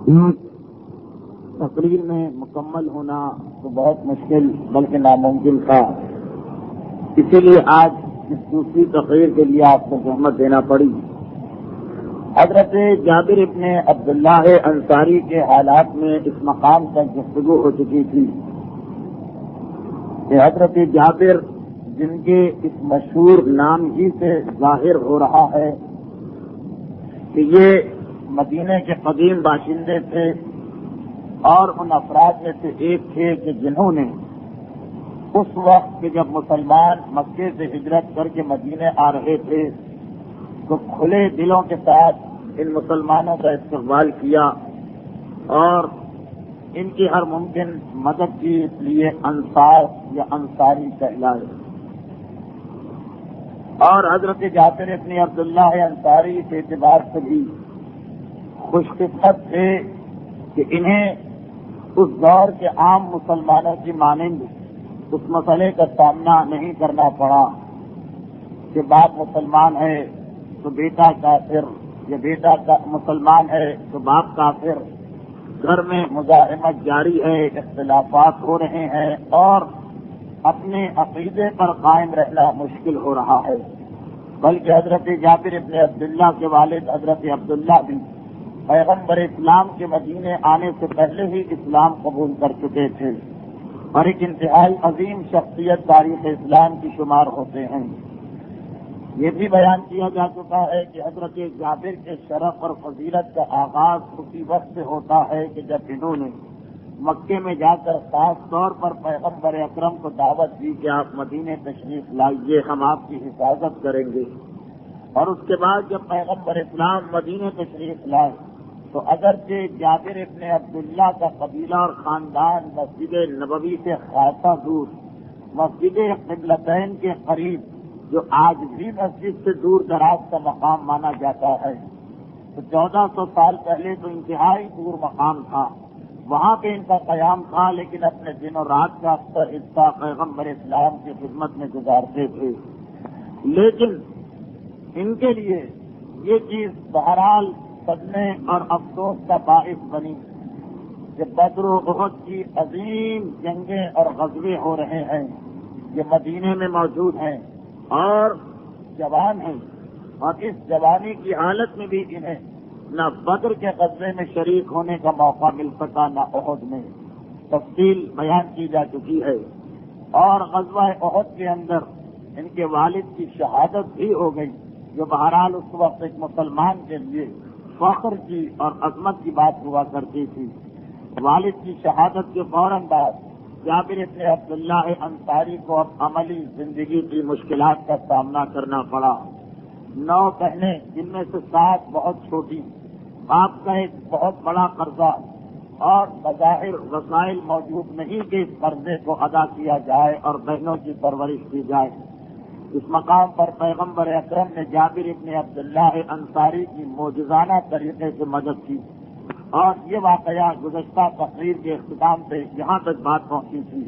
ایک تقریر میں مکمل ہونا تو بہت مشکل بلکہ ناممکن تھا، اسی لیے آج اس دوسری تقریر کے لیے آپ کو زحمت دینا پڑی۔ حضرت جابر ابن عبداللہ انصاری کے حالات میں اس مقام تک گفتگو ہو چکی تھی کہ حضرت جابر، جن کے اس مشہور نام ہی سے ظاہر ہو رہا ہے کہ یہ مدینے کے قدیم باشندے تھے اور ان افراد میں سے ایک تھے کہ جنہوں نے اس وقت کہ جب مسلمان مکے سے ہجرت کر کے مدینے آ رہے تھے تو کھلے دلوں کے ساتھ ان مسلمانوں کا استقبال کیا اور ان کی ہر ممکن مدد کی، اس لیے انصار یا انصاری کہلائے۔ اور حضرت جابر ابن عبداللہ انصاری کے اعتبار سے بھی خوش قسمت تھے کہ انہیں اس دور کے عام مسلمانوں کی مانند اس مسئلے کا سامنا نہیں کرنا پڑا کہ باپ مسلمان ہے تو بیٹا کافر، یا بیٹا مسلمان ہے تو باپ کافر، گھر میں مزاحمت جاری ہے، اختلافات ہو رہے ہیں اور اپنے عقیدے پر قائم رہنا مشکل ہو رہا ہے۔ بلکہ حضرت جابر ابن عبداللہ کے والد حضرت عبداللہ بھی پیغمبر اسلام کے مدینے آنے سے پہلے ہی اسلام قبول کر چکے تھے اور ایک انتہائی عظیم شخصیت تاریخ اسلام کی شمار ہوتے ہیں۔ یہ بھی بیان کیا جا چکا ہے کہ حضرت جابر کے شرف اور فضیلت کا آغاز اسی وقت سے ہوتا ہے کہ جب انہوں نے مکے میں جا کر خاص طور پر پیغمبر اکرم کو دعوت دی کہ آپ مدینے تشریف لائیے، ہم آپ کی حفاظت کریں گے۔ اور اس کے بعد جب پیغمبر اسلام مدینے تشریف لائے تو اگرچہ جابر ابن عبداللہ کا قبیلہ اور خاندان مسجد نبوی سے خاصا دور، مسجد قبلتین کے قریب جو آج بھی مسجد سے دور دراز کا مقام مانا جاتا ہے، تو 1400 سال پہلے تو انتہائی دور مقام تھا، وہاں پہ ان کا قیام تھا، لیکن اپنے دن اور رات کا اکثر حصہ پیغمبر اسلام کی خدمت میں گزارتے تھے۔ لیکن ان کے لیے یہ چیز بہرحال صدمے اور افسوس کا باعث بنی کہ بدر و احد کی عظیم جنگیں اور غزوے ہو رہے ہیں، یہ مدینے میں موجود ہیں اور جوان ہیں، اور اس جوانی کی حالت میں بھی انہیں نہ بدر کے غزوے میں شریک ہونے کا موقع مل سکا، نہ احد میں، تفصیل بیان کی جا چکی ہے۔ اور غزوہ احد کے اندر ان کے والد کی شہادت بھی ہو گئی، جو بہرحال اس وقت ایک مسلمان کے لیے فخر کی اور عظمت کی بات ہوا کرتی تھی۔ والد کی شہادت کے فوراً بعد جابر ابن عبداللہ انصاری کو اب عملی زندگی کی مشکلات کا سامنا کرنا پڑا۔ 9 بہنیں، جن میں سے 7 بہت چھوٹی، باپ کا ایک بہت بڑا قرضہ اور بظاہر وسائل موجود نہیں کہ اس قرضے کو ادا کیا جائے اور بہنوں کی پرورش کی جائے۔ اس مقام پر پیغمبر اکرم نے جابر ابن عبداللہ انصاری کی معجزانہ طریقے سے مدد کی، اور یہ واقعہ گزشتہ تقریر کے اختتام سے یہاں تک بات پہنچی تھی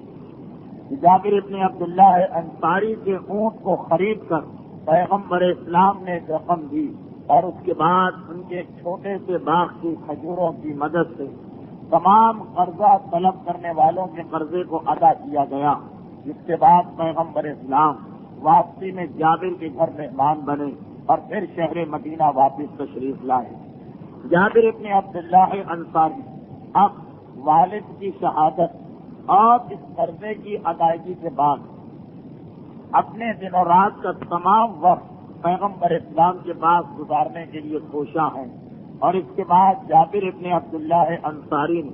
کہ جابر ابن عبداللہ انصاری کے اونٹ کو خرید کر پیغمبر اسلام نے ایک رقم دی، اور اس کے بعد ان کے چھوٹے سے باغ کی کھجوروں کی مدد سے تمام قرضہ طلب کرنے والوں کے قرضے کو ادا کیا گیا، جس کے بعد پیغمبر اسلام واپسی میں جابر کے گھر مہمان بنے اور پھر شہر مدینہ واپس تشریف لائے۔ جابر ابن عبداللہ انصاری اب والد کی شہادت اور اس قرضے کی ادائیگی کے بعد اپنے دن و رات کا تمام وقت پیغمبر اسلام کے پاس گزارنے کے لیے کوشاں ہیں، اور اس کے بعد جابر ابن عبداللہ انصاری نے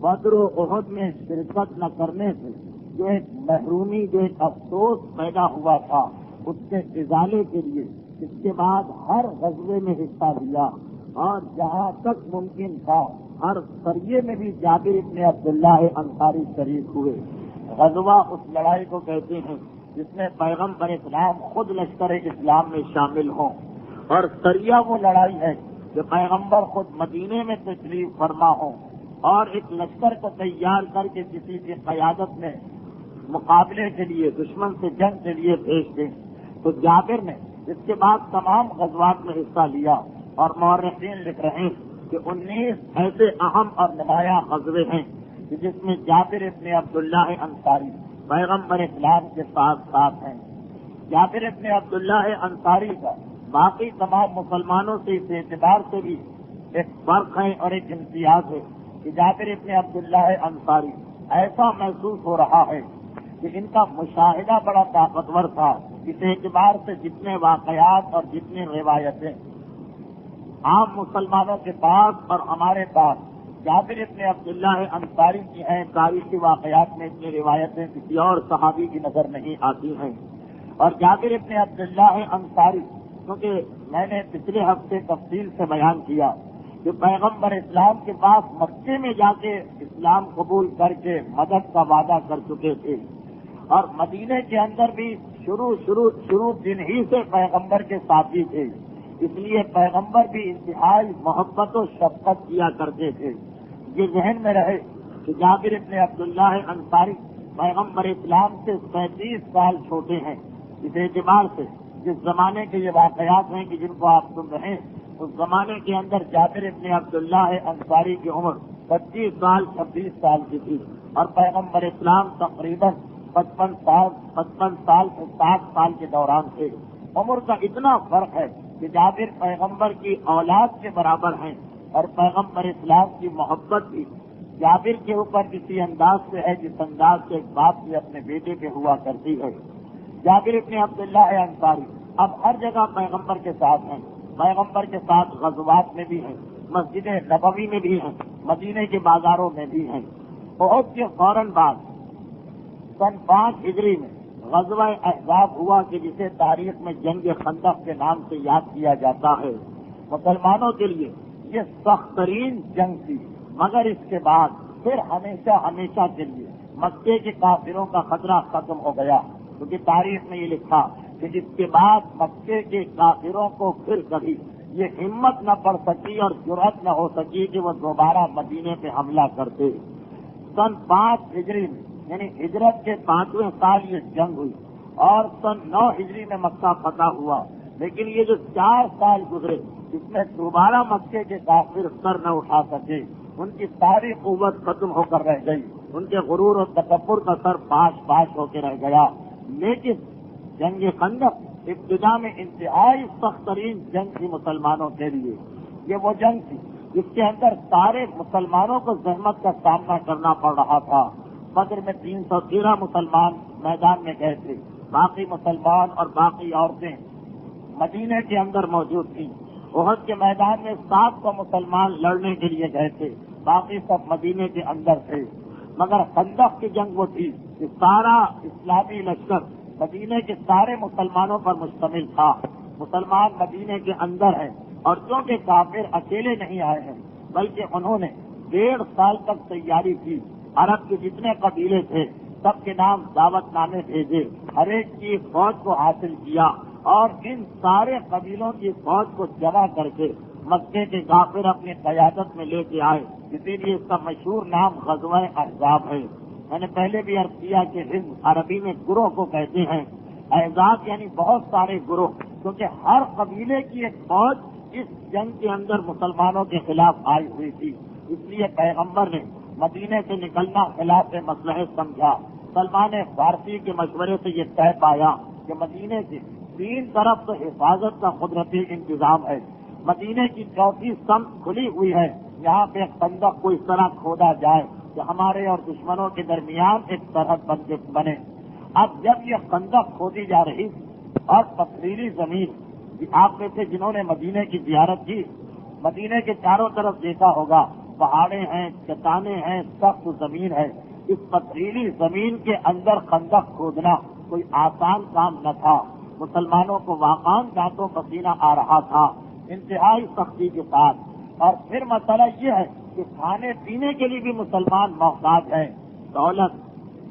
بدر و احد میں شرکت نہ کرنے سے جو ایک محرومی، جو ایک افسوس پیدا ہوا تھا، اس کے ازالے کے لیے اس کے بعد ہر غزوے میں حصہ لیا، اور جہاں تک ممکن تھا ہر سریے میں بھی جابر ابن عبداللہ انصاری شریک ہوئے۔ غزوہ اس لڑائی کو کہتے ہیں جس میں پیغمبر اسلام خود لشکر اسلام میں شامل ہوں، اور سریہ وہ لڑائی ہے کہ پیغمبر خود مدینے میں تشریف فرما ہوں اور ایک لشکر کو تیار کر کے کسی کی قیادت میں مقابلے کے لیے، دشمن سے جنگ کے لیے بھیج دیں۔ تو جابر نے اس کے بعد تمام غزوات میں حصہ لیا، اور مورخین لکھ رہے ہیں کہ 19 ایسے اہم اور نمایاں غزوے ہیں کہ جس میں جابر ابن عبداللہ انصاری پیغمبر اسلام کے ساتھ ساتھ ہیں۔ جابر ابن عبداللہ انصاری کا باقی تمام مسلمانوں سے اس اعتبار سے بھی ایک فرق ہے اور ایک امتیاز ہے کہ جابر ابن عبداللہ انصاری ایسا محسوس ہو رہا ہے کہ ان کا مشاہدہ بڑا طاقتور تھا، اس اعتبار سے جتنے واقعات اور جتنی روایتیں عام مسلمانوں کے پاس اور ہمارے پاس جابر ابن عبداللہ انصاری کی ہیں، تاریخی واقعات میں اتنی روایتیں کسی اور صحابی کی نظر نہیں آتی ہیں۔ اور جابر ابن عبداللہ انصاری، کیونکہ میں نے پچھلے ہفتے تفصیل سے بیان کیا کہ پیغمبر اسلام کے پاس مکے میں جا کے اسلام قبول کر کے مدد کا وعدہ کر چکے تھے، اور مدینے کے اندر بھی شروع دن ہی سے پیغمبر کے ساتھی تھے، اس لیے پیغمبر بھی انتہائی محبت و شفقت کیا کرتے تھے۔ یہ ذہن میں رہے کہ جابر ابن عبداللہ انصاری پیغمبر اسلام سے 35 سال چھوٹے ہیں، اس اعتبار سے جس زمانے کے یہ واقعات ہیں کہ جن کو آپ سن رہے ہیں، اس زمانے کے اندر جابر ابن عبداللہ انصاری کی عمر 25 سال 26 سال کی تھی، اور پیغمبر اسلام تقریباً 55 سال سے 60 سال کے دوران تھے۔ عمر کا اتنا فرق ہے کہ جابر پیغمبر کی اولاد کے برابر ہیں، اور پیغمبر اسلام کی محبت بھی جابر کے اوپر کسی انداز سے ہے جس انداز سے ایک باپ کی اپنے بیٹے پہ ہوا کرتی ہے۔ جابر ابن عبداللہ انصاری اب ہر جگہ پیغمبر کے ساتھ ہیں، پیغمبر کے ساتھ غزوات میں بھی ہیں، مسجد نبوی میں بھی ہیں، مدینے کے بازاروں میں بھی ہیں۔ بہت کے فوراً بعد سن 5 ہجری میں غزوہ احزاب ہوا کہ جسے تاریخ میں جنگ خندق کے نام سے یاد کیا جاتا ہے۔ مسلمانوں کے لیے یہ سخت ترین جنگ تھی، مگر اس کے بعد پھر ہمیشہ کے لیے مکے کے کافروں کا خطرہ ختم ہو گیا، کیونکہ تاریخ میں یہ لکھا کہ اس کے بعد مکے کے کافروں کو پھر کبھی یہ ہمت نہ پڑ سکی اور جرأت نہ ہو سکی کہ وہ دوبارہ مدینے پہ حملہ کرتے۔ سن 5 ہجری میں یعنی ہجرت کے 5ویں سال یہ جنگ ہوئی، اور سن 9 ہجری میں مکہ فتح ہوا، لیکن یہ جو 4 سال گزرے اس میں دوبارہ مکے کے کافر سر نہ اٹھا سکے، ان کی ساری قوت ختم ہو کر رہ گئی، ان کے غرور اور تکبر کا سر پاش ہو کے رہ گیا۔ لیکن جنگ خندق ابتدا میں انتہائی سخت ترین جنگ تھی مسلمانوں کے لیے۔ یہ وہ جنگ تھی جس کے اندر سارے مسلمانوں کو زحمت کا سامنا کرنا پڑ رہا تھا۔ بدر میں 313 مسلمان میدان میں گئے تھے، باقی مسلمان اور باقی عورتیں مدینے کے اندر موجود تھیں۔ احد کے میدان میں 700 مسلمان لڑنے کے لیے گئے تھے، باقی سب مدینے کے اندر تھے۔ مگر خندق کی جنگ وہ تھی کہ سارا اسلامی لشکر مدینے کے سارے مسلمانوں پر مشتمل تھا۔ مسلمان مدینے کے اندر ہیں، اور چونکہ کافر اکیلے نہیں آئے ہیں بلکہ انہوں نے 1.5 سال تک تیاری کی۔ عرب کے جتنے قبیلے تھے سب کے نام دعوت نامے بھیجے، ہر ایک کی فوج کو حاصل کیا، اور ان سارے قبیلوں کی فوج کو جمع کر کے مکے کے کافر اپنی قیادت میں لے کے آئے، اسی لیے اس کا مشہور نام غزوہ احزاب ہے۔ میں نے پہلے بھی عرض کیا کہ حزب عربی میں گروہ کو کہتے ہیں، احزاب یعنی بہت سارے گروہ، کیونکہ ہر قبیلے کی ایک فوج اس جنگ کے اندر مسلمانوں کے خلاف آئی ہوئی تھی۔ اس لیے پیغمبر نے مدینے سے نکلنا خلاف مصلحت سمجھا۔ سلمان فارسی کے مشورے سے یہ طے پایا کہ مدینے سے 3 طرف سے حفاظت کا قدرتی انتظام ہے۔ مدینے کی 4 سمت کھلی ہوئی ہے، یہاں پہ خندق کو اس طرح کھودا جائے کہ ہمارے اور دشمنوں کے درمیان ایک سرحد بنے۔ اب جب یہ خندق کھودی جا رہی اور پتھریلی زمین، آپ میں سے جنہوں نے مدینے کی زیارت کی، مدینے کے چاروں طرف دیکھا ہوگا، پہاڑیں ہیں، چٹانیں ہیں، سخت زمین ہے۔ اس پتھریلی زمین کے اندر خندق کھودنا کوئی آسان کام نہ تھا۔ مسلمانوں کو واقعاً دانتوں پسینہ آ رہا تھا، انتہائی سختی کے ساتھ۔ اور پھر مسئلہ یہ ہے کہ کھانے پینے کے لیے بھی مسلمان محتاج ہیں۔ دولت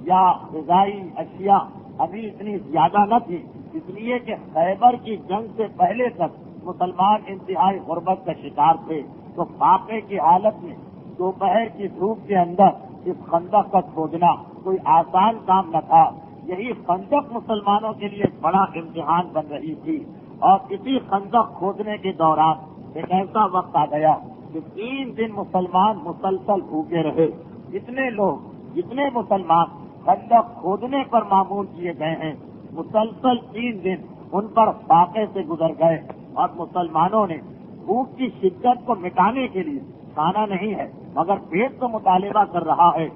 یا غذائی اشیاء ابھی اتنی زیادہ نہ تھی، اس لیے کہ خیبر کی جنگ سے پہلے تک مسلمان انتہائی غربت کا شکار تھے، تو فاقے کی حالت میں دوپہر کی دھوپ کے اندر اس خندق کا کھودنا کوئی آسان کام نہ تھا۔ یہی خندق مسلمانوں کے لیے بڑا امتحان بن رہی تھی، اور اسی خندق کھودنے کے دوران ایک ایسا وقت آ گیا کہ 3 دن مسلمان مسلسل بھوکے رہے. جتنے لوگ جتنے مسلمان خندق کھودنے پر معمول کیے گئے ہیں مسلسل 3 دن ان پر فاقے سے گزر گئے اور مسلمانوں نے بھوک کی شدت کو مٹانے کے لیے کھانا نہیں ہے مگر پیٹ کو مطالبہ کر رہا ہے,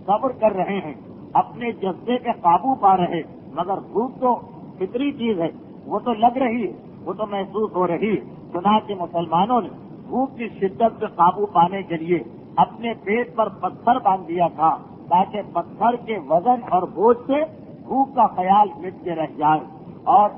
صبر کر رہے ہیں, اپنے جذبے پہ قابو پا رہے, مگر بھوک تو فطری چیز ہے, وہ تو لگ رہی ہے, وہ تو محسوس ہو رہی ہے. چنانچہ مسلمانوں نے بھوک کی شدت پہ قابو پانے کے لیے اپنے پیٹ پر پتھر باندھ دیا تھا تاکہ پتھر کے وزن اور بوجھ سے بھوک کا خیال مٹ کے رہ جائے. اور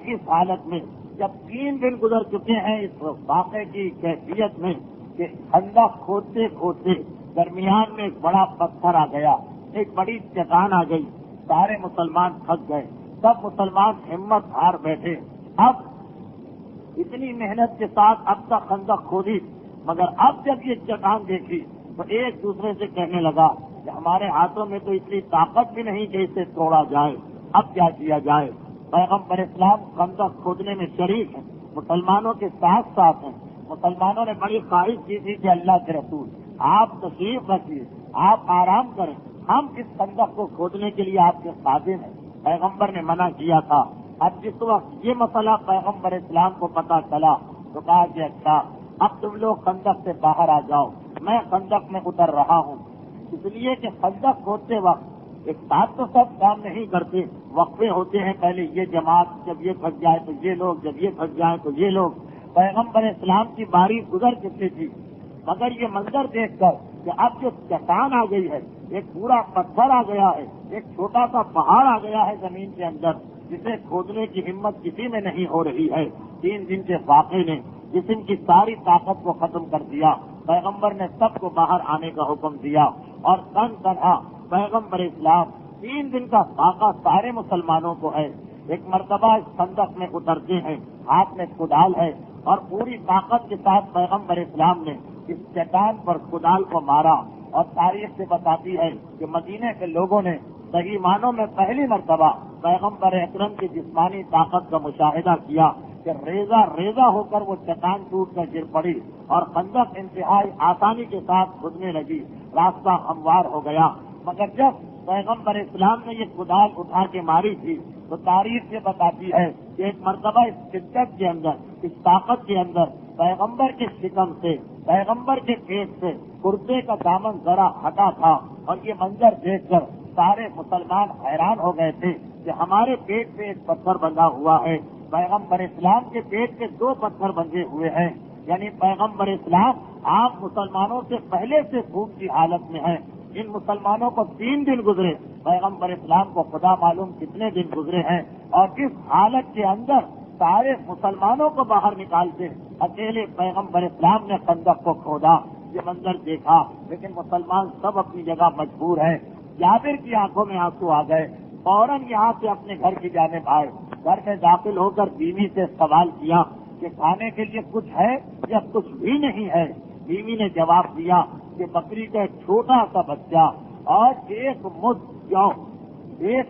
اس حالت میں جب 3 دن گزر چکے ہیں اس واقعے کی کیفیت میں کہ خندق کھودتے کھودتے درمیان میں ایک بڑا پتھر آ گیا, ایک بڑی چٹان آ گئی, سارے مسلمان تھک گئے, سب مسلمان ہمت ہار بیٹھے. اب اتنی محنت کے ساتھ اب تک خندق کھودی مگر اب جب یہ چٹان دیکھی تو ایک دوسرے سے کہنے لگا کہ ہمارے ہاتھوں میں تو اتنی طاقت بھی نہیں کہ اسے توڑا جائے, اب کیا کیا جائے. پیغمبر اسلام خندق کھودنے میں شریک ہیں, مسلمانوں کے ساتھ ساتھ ہیں. مسلمانوں نے بڑی خواہش کی تھی کہ اللہ کے رسول آپ تشریف رکھیے, آپ آرام کریں, ہم اس خندق کو کھودنے کے لیے آپ کے خادم ہیں. پیغمبر نے منع کیا تھا. اب جس وقت یہ مسئلہ پیغمبر اسلام کو پتا چلا تو کہا کہ اچھا اب تم لوگ خندق سے باہر آ جاؤ, میں خندق میں اتر رہا ہوں. اس لیے کہ خندق کھودتے وقت ایک ساتھ تو سب کام نہیں کرتے, وقفے ہوتے ہیں, پہلے یہ جماعت, جب یہ پھنس جائے تو یہ لوگ, جب یہ پھنس جائے تو یہ لوگ. پیغمبر اسلام کی باری گزر چکی تھی مگر یہ منظر دیکھ کر کہ اب جو چٹان آ گئی ہے, ایک پورا پتھر آ گیا ہے, ایک چھوٹا سا پہاڑ آ گیا ہے زمین کے اندر, جسے کھودنے کی ہمت کسی میں نہیں ہو رہی ہے. 3 دن کے واقعے نے جسم کی ساری طاقت کو ختم کر دیا. پیغمبر نے سب کو باہر آنے کا حکم دیا اور تنہا پیغمبر اسلام 3 دن کا فاقہ سارے مسلمانوں کو ہے. ایک مرتبہ اس خندق میں اترتے ہیں, ہاتھ میں کدال ہے اور پوری طاقت کے ساتھ پیغمبر اسلام نے اس چٹان پر کدال کو مارا. اور تاریخ سے بتاتی ہے کہ مدینے کے لوگوں نے صحیح معنوں میں پہلی مرتبہ پیغمبر اکرم کی جسمانی طاقت کا مشاہدہ کیا کہ ریزہ ریزہ ہو کر وہ چٹان ٹوٹ کر گر پڑی اور خندق انتہائی آسانی کے ساتھ کھدنے لگی, راستہ ہموار ہو گیا. مگر جب پیغمبر اسلام نے یہ کدال اٹھا کے ماری تھی تو تاریخ سے بتاتی ہے کہ ایک مرتبہ اس شدت کے اندر, اس طاقت کے اندر پیغمبر کے شکم سے, پیغمبر کے پیٹ سے کرتے کا دامن ذرا ہٹا تھا. اور یہ منظر دیکھ کر سارے مسلمان حیران ہو گئے تھے کہ ہمارے پیٹ پہ ایک پتھر بندھا ہوا ہے, پیغمبر اسلام کے پیٹ پہ 2 پتھر بندھے ہوئے ہیں. یعنی پیغمبر اسلام عام مسلمانوں سے پہلے سے بھوک کی حالت میں ہیں. ان مسلمانوں کو 3 دن گزرے, پیغمبر اسلام کو خدا معلوم کتنے دن گزرے ہیں. اور اس حالت کے اندر سارے مسلمانوں کو باہر نکالتے اکیلے پیغمبر اسلام نے خندق کو کھودا. یہ منظر دیکھا لیکن مسلمان سب اپنی جگہ مجبور ہیں. جابر کی آنکھوں میں آنسو آ گئے, فوراً یہاں سے اپنے گھر کی جانب آئے. گھر میں داخل ہو کر بیوی سے سوال کیا کہ کھانے کے لیے کچھ ہے یا کچھ بھی نہیں ہے. بیوی نے جواب دیا کہ بکری کا ایک چھوٹا سا بچہ اور ایک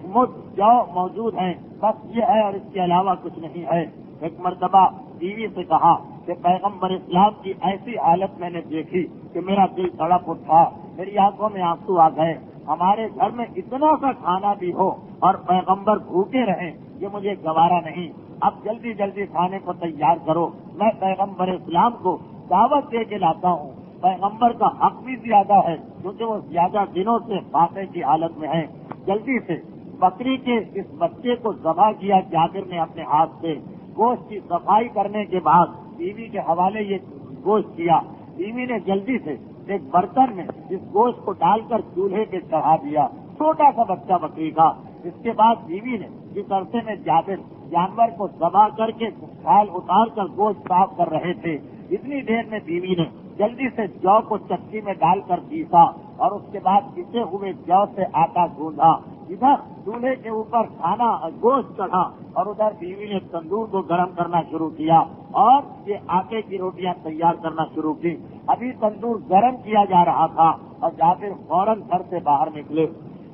مد جو موجود ہیں, بس یہ ہے اور اس کے علاوہ کچھ نہیں ہے. ایک مرتبہ بیوی سے کہا کہ پیغمبر اسلام کی ایسی حالت میں نے دیکھی کہ میرا دل تڑپ اٹھا, میری آنکھوں میں آنسو آ گئے. ہمارے گھر میں اتنا سا کھانا بھی ہو اور پیغمبر بھوکے رہیں, یہ مجھے گوارا نہیں. اب جلدی جلدی کھانے کو تیار کرو, میں پیغمبر اسلام کو دعوت دے کے لاتا ہوں. پیغمبر کا حق بھی زیادہ ہے کیونکہ وہ زیادہ دنوں سے فاقے کی حالت میں ہیں. جلدی سے بکری کے اس بچے کو ذبح کیا جابر نے اپنے ہاتھ سے. گوشت کی صفائی کرنے کے بعد بیوی کے حوالے یہ گوشت کیا. بیوی نے جلدی سے ایک برتن میں اس گوشت کو ڈال کر چولہے پہ چڑھا دیا, چھوٹا سا بچہ بکری کا. اس کے بعد بیوی نے جس عرصے میں جابر جانور کو ذبح کر کے کھال اتار کر گوشت صاف کر رہے تھے, اتنی دیر میں بیوی نے جلدی سے جو کو چکی میں ڈال کر پیسا اور اس کے بعد پسے ہوئے جو سے آٹا گوندھا. ادھر چولہے کے اوپر کھانا گوشت چڑھا اور ادھر بیوی نے تندور کو گرم کرنا شروع کیا اور یہ آٹے کی روٹیاں تیار کرنا شروع کی. ابھی تندور گرم کیا جا رہا تھا اور جابر فوراً گھر سے باہر نکلے,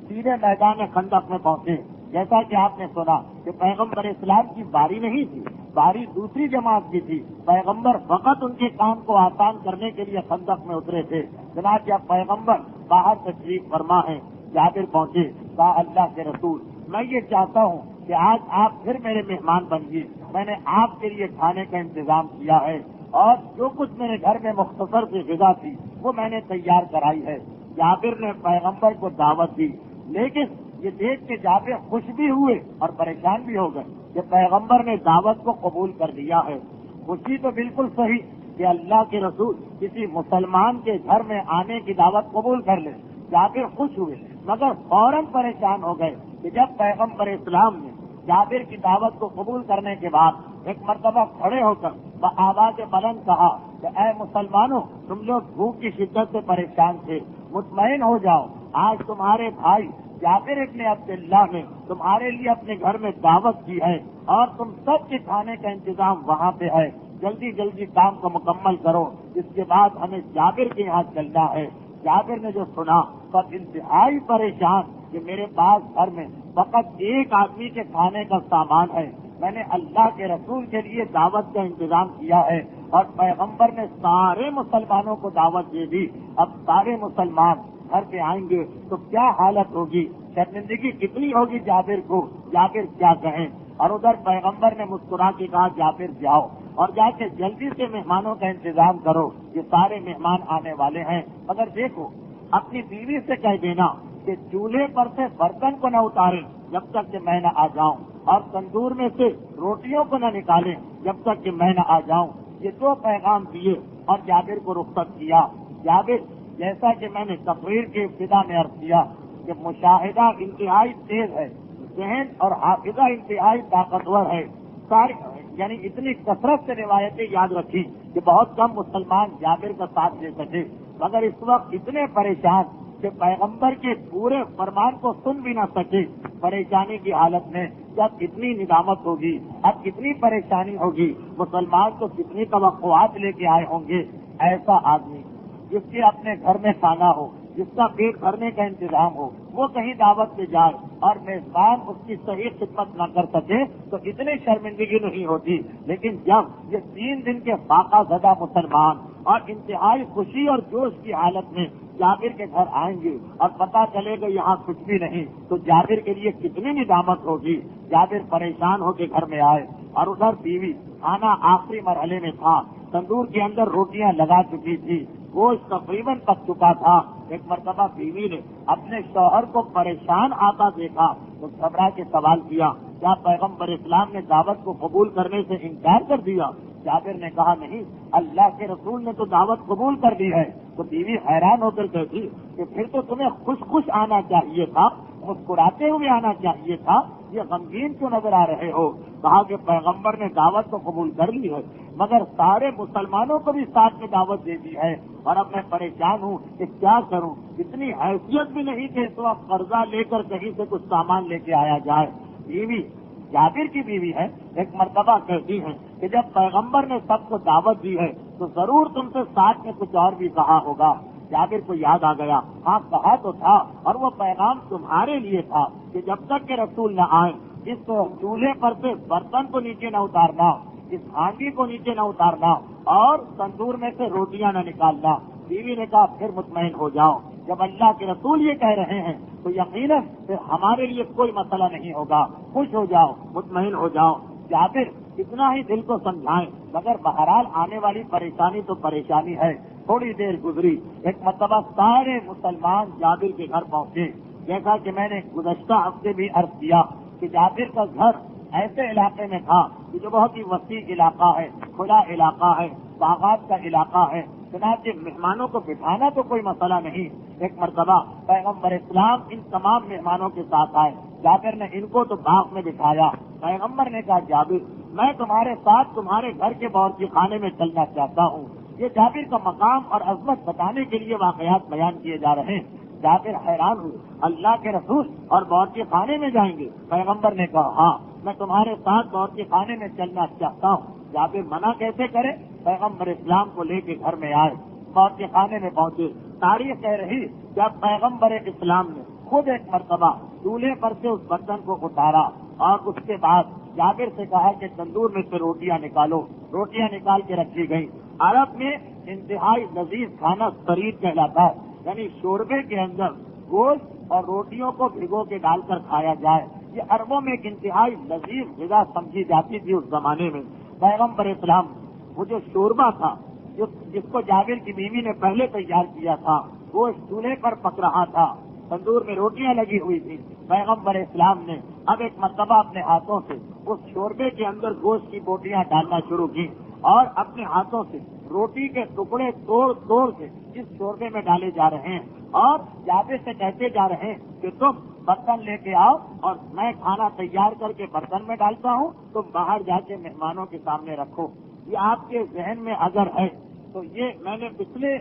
سیدھے میدان خندق میں پہنچے. جیسا کہ آپ نے سنا کہ پیغمبر اسلام کی باری نہیں تھی, باری دوسری جماعت کی تھی، پیغمبر فقط ان کے کام کو آسان کرنے کے لیے خندق میں اترے تھے۔ جناب جب پیغمبر باہر تشریف فرما ہے، جابر پہنچے، کہا اللہ کے رسول میں یہ چاہتا ہوں کہ آج آپ پھر میرے مہمان بنیے، میں نے آپ کے لیے کھانے کا انتظام کیا ہے اور جو کچھ میرے گھر میں مختصر سی غذا تھی وہ میں نے تیار کرائی ہے۔ جابر نے پیغمبر کو دعوت دی، لیکن یہ دیکھ کے جابر خوش بھی ہوئے اور پریشان بھی ہو گئے کہ پیغمبر نے دعوت کو قبول کر لیا ہے۔ خوشی تو بالکل صحیح کہ اللہ کے رسول کسی مسلمان کے گھر میں آنے کی دعوت قبول کر لے، جابر خوش ہوئے، مگر فوراً پریشان ہو گئے کہ جب پیغمبر اسلام نے جابر کی دعوت کو قبول کرنے کے بعد ایک مرتبہ کھڑے ہو کر بآواز بلند کہا کہ اے مسلمانوں، تم لوگ بھوک کی شدت سے پریشان تھے، مطمئن ہو جاؤ، آج تمہارے بھائی جابر ابن عبداللہ نے تمہارے لیے اپنے گھر میں دعوت کی ہے اور تم سب کے کھانے کا انتظام وہاں پہ ہے، جلدی جلدی کام کو مکمل کرو، اس کے بعد ہمیں جابر کے یہاں چلنا ہے۔ جابر نے جو سنا سب انتہائی پریشان کہ میرے پاس گھر میں فقط ایک آدمی کے کھانے کا سامان ہے، میں نے اللہ کے رسول کے لیے دعوت کا انتظام کیا ہے اور پیغمبر نے سارے مسلمانوں کو دعوت دے دی، اب سارے مسلمان گھر پہ آئیں گے تو کیا حالت ہوگی، شرمندگی کتنی ہوگی جابر کو، جابر کیا کہیں۔ اور ادھر پیغمبر نے مسکرا کے کہا جابر جاؤ اور جا کے جلدی سے مہمانوں کا انتظام کرو، یہ سارے مہمان آنے والے ہیں، مگر دیکھو اپنی بیوی سے کہہ دینا کہ چولہے پر سے برتن کو نہ اتاریں جب تک کہ میں نہ آ جاؤں اور تندور میں سے روٹیوں کو نہ نکالیں جب تک کہ میں نہ آ جاؤں۔ یہ دو پیغام دیے اور جابر کو رخصت کیا۔ جابر جیسا کہ میں نے تقریر کی ابتدا میں عرض کیا کہ مشاہدہ انتہائی تیز ہے، ذہن اور حافظہ انتہائی طاقتور ہے، ساری یعنی اتنی کثرت سے روایتیں یاد رکھی کہ بہت کم مسلمان جابر کا ساتھ دے سکے، مگر اس وقت اتنے پریشان کہ پیغمبر کے پورے فرمان کو سن بھی نہ سکے۔ پریشانی کی حالت میں جب اتنی ندامت ہوگی، اب کتنی پریشانی ہوگی، مسلمان تو کتنی توقعات لے کے آئے ہوں گے۔ ایسا آدمی جس کے اپنے گھر میں کھانا ہو، جس کا پیٹ بھرنے کا انتظام ہو، وہ کہیں دعوت پہ جائے اور میزبان اس کی صحیح خدمت نہ کر سکے تو اتنی شرمندگی نہیں ہوتی، لیکن جب یہ 3 دن کے فاقہ زدہ مسلمان اور انتہائی خوشی اور جوش کی حالت میں جابر کے گھر آئیں گے اور پتہ چلے گا یہاں کچھ بھی نہیں تو جابر کے لیے کتنی ندامت ہوگی۔ جابر پریشان ہو کے گھر میں آئے اور ادھر بیوی کھانا آخری مرحلے میں تھا، تندور کے اندر روٹیاں لگا چکی تھی، گوشت تقریباً پک چکا تھا۔ ایک مرتبہ بیوی نے اپنے شوہر کو پریشان آتا دیکھا تو گھبرا کے سوال کیا کیا پیغمبر اسلام نے دعوت کو قبول کرنے سے انکار کر دیا؟ جابر نے کہا نہیں، اللہ کے رسول نے تو دعوت قبول کر دی ہے۔ تو بیوی حیران ہو کر کہتی کہ پھر تو تمہیں خوش خوش آنا چاہیے تھا، مسکراتے ہوئے آنا چاہیے تھا، یہ غمگین کیوں نظر آ رہے ہو؟ کہا کہ پیغمبر نے دعوت تو قبول کر لی ہے مگر سارے مسلمانوں کو بھی ساتھ میں دعوت دے دی ہے اور اب میں پریشان ہوں کہ کیا کروں، اتنی حیثیت بھی نہیں کہ اس وقت قرضہ لے کر کہیں سے کچھ سامان لے کے آیا جائے۔ بیوی جابر کی بیوی ہے، ایک مرتبہ کہتی ہے کہ جب پیغمبر نے سب کو دعوت دی ہے تو ضرور تم سے ساتھ میں کچھ اور بھی کہا ہوگا۔ جابر کو یاد آ گیا، ہاں کہا تو تھا اور وہ پیغام تمہارے لیے تھا کہ جب تک کہ رسول نہ آئے اس چولہے پر سے برتن کو نیچے نہ اتارنا، اس ہانڈی کو نیچے نہ اتارنا اور تندور میں سے روٹیاں نہ نکالنا۔ بیوی نے کہا پھر مطمئن ہو جاؤ، جب اللہ کے رسول یہ کہہ رہے ہیں تو یقیناً پھر ہمارے لیے کوئی مسئلہ نہیں ہوگا، خوش ہو جاؤ، مطمئن ہو جاؤ۔ جابر اتنا ہی دل کو سمجھائیں مگر بہرحال آنے والی پریشانی تو پریشانی ہے۔ تھوڑی دیر گزری، ایک مرتبہ سارے مسلمان جابر کے گھر پہنچے۔ جیسا کہ میں نے گزشتہ ہفتے بھی عرض کیا کہ جابر کا گھر ایسے علاقے میں تھا کہ جو بہت ہی وسیع علاقہ ہے، کھلا علاقہ ہے، باغات کا علاقہ ہے، چنانچہ مہمانوں کو بٹھانا تو کوئی مسئلہ نہیں۔ ایک مرتبہ پیغمبر اسلام ان تمام مہمانوں کے ساتھ آئے، جابر نے ان کو تو باغ میں بٹھایا۔ پیغمبر نے کہا جابر میں تمہارے ساتھ تمہارے گھر کے باورچی خانے میں چلنا چاہتا ہوں۔ یہ جابر کا مقام اور عظمت بتانے کے لیے واقعات بیان کیے جا رہے ہیں۔ جابر حیران ہوئے، اللہ کے رسول اور باورچی خانے میں جائیں گے؟ پیغمبر نے کہا ہاں میں تمہارے ساتھ باورچی خانے میں چلنا چاہتا ہوں۔ جابر منع کیسے کرے؟ پیغمبر اسلام کو لے کے گھر میں آئے، باورچی خانے میں پہنچے۔ تاریخ کہہ رہی جب پیغمبر اسلام نے خود ایک مرتبہ چولہے پر سے اس برتن کو اتارا اور اس کے بعد جابر سے کہا کہ تندور میں سے روٹیاں نکالو. روٹیاں نکال کے رکھی گئی. عرب میں انتہائی لذیذ کھانا سرید کہلاتا ہے، یعنی شوربے کے اندر گوشت اور روٹیوں کو بھگو کے ڈال کر کھایا جائے. یہ عربوں میں ایک انتہائی لذیذ غذا سمجھی جاتی تھی اس زمانے میں. پیغمبر اسلام وہ جو شوربہ تھا جس کو جابر کی بیوی نے پہلے تیار کیا تھا، وہ چولہے پر پک رہا تھا، تندور میں روٹیاں لگی ہوئی تھی. پیغمبر اسلام نے اب ایک مرتبہ اپنے ہاتھوں سے اس شوربے کے اندر گوشت کی بوٹیاں ڈالنا شروع کی اور اپنے ہاتھوں سے روٹی کے ٹکڑے توڑ توڑ کے اس شوربے میں ڈالے جا رہے ہیں اور جابر سے کہتے جا رہے ہیں کہ تم برتن لے کے آؤ اور میں کھانا تیار کر کے برتن میں ڈالتا ہوں، تم باہر جا کے مہمانوں کے سامنے رکھو. یہ آپ کے ذہن میں اگر ہے تو یہ میں نے پچھلے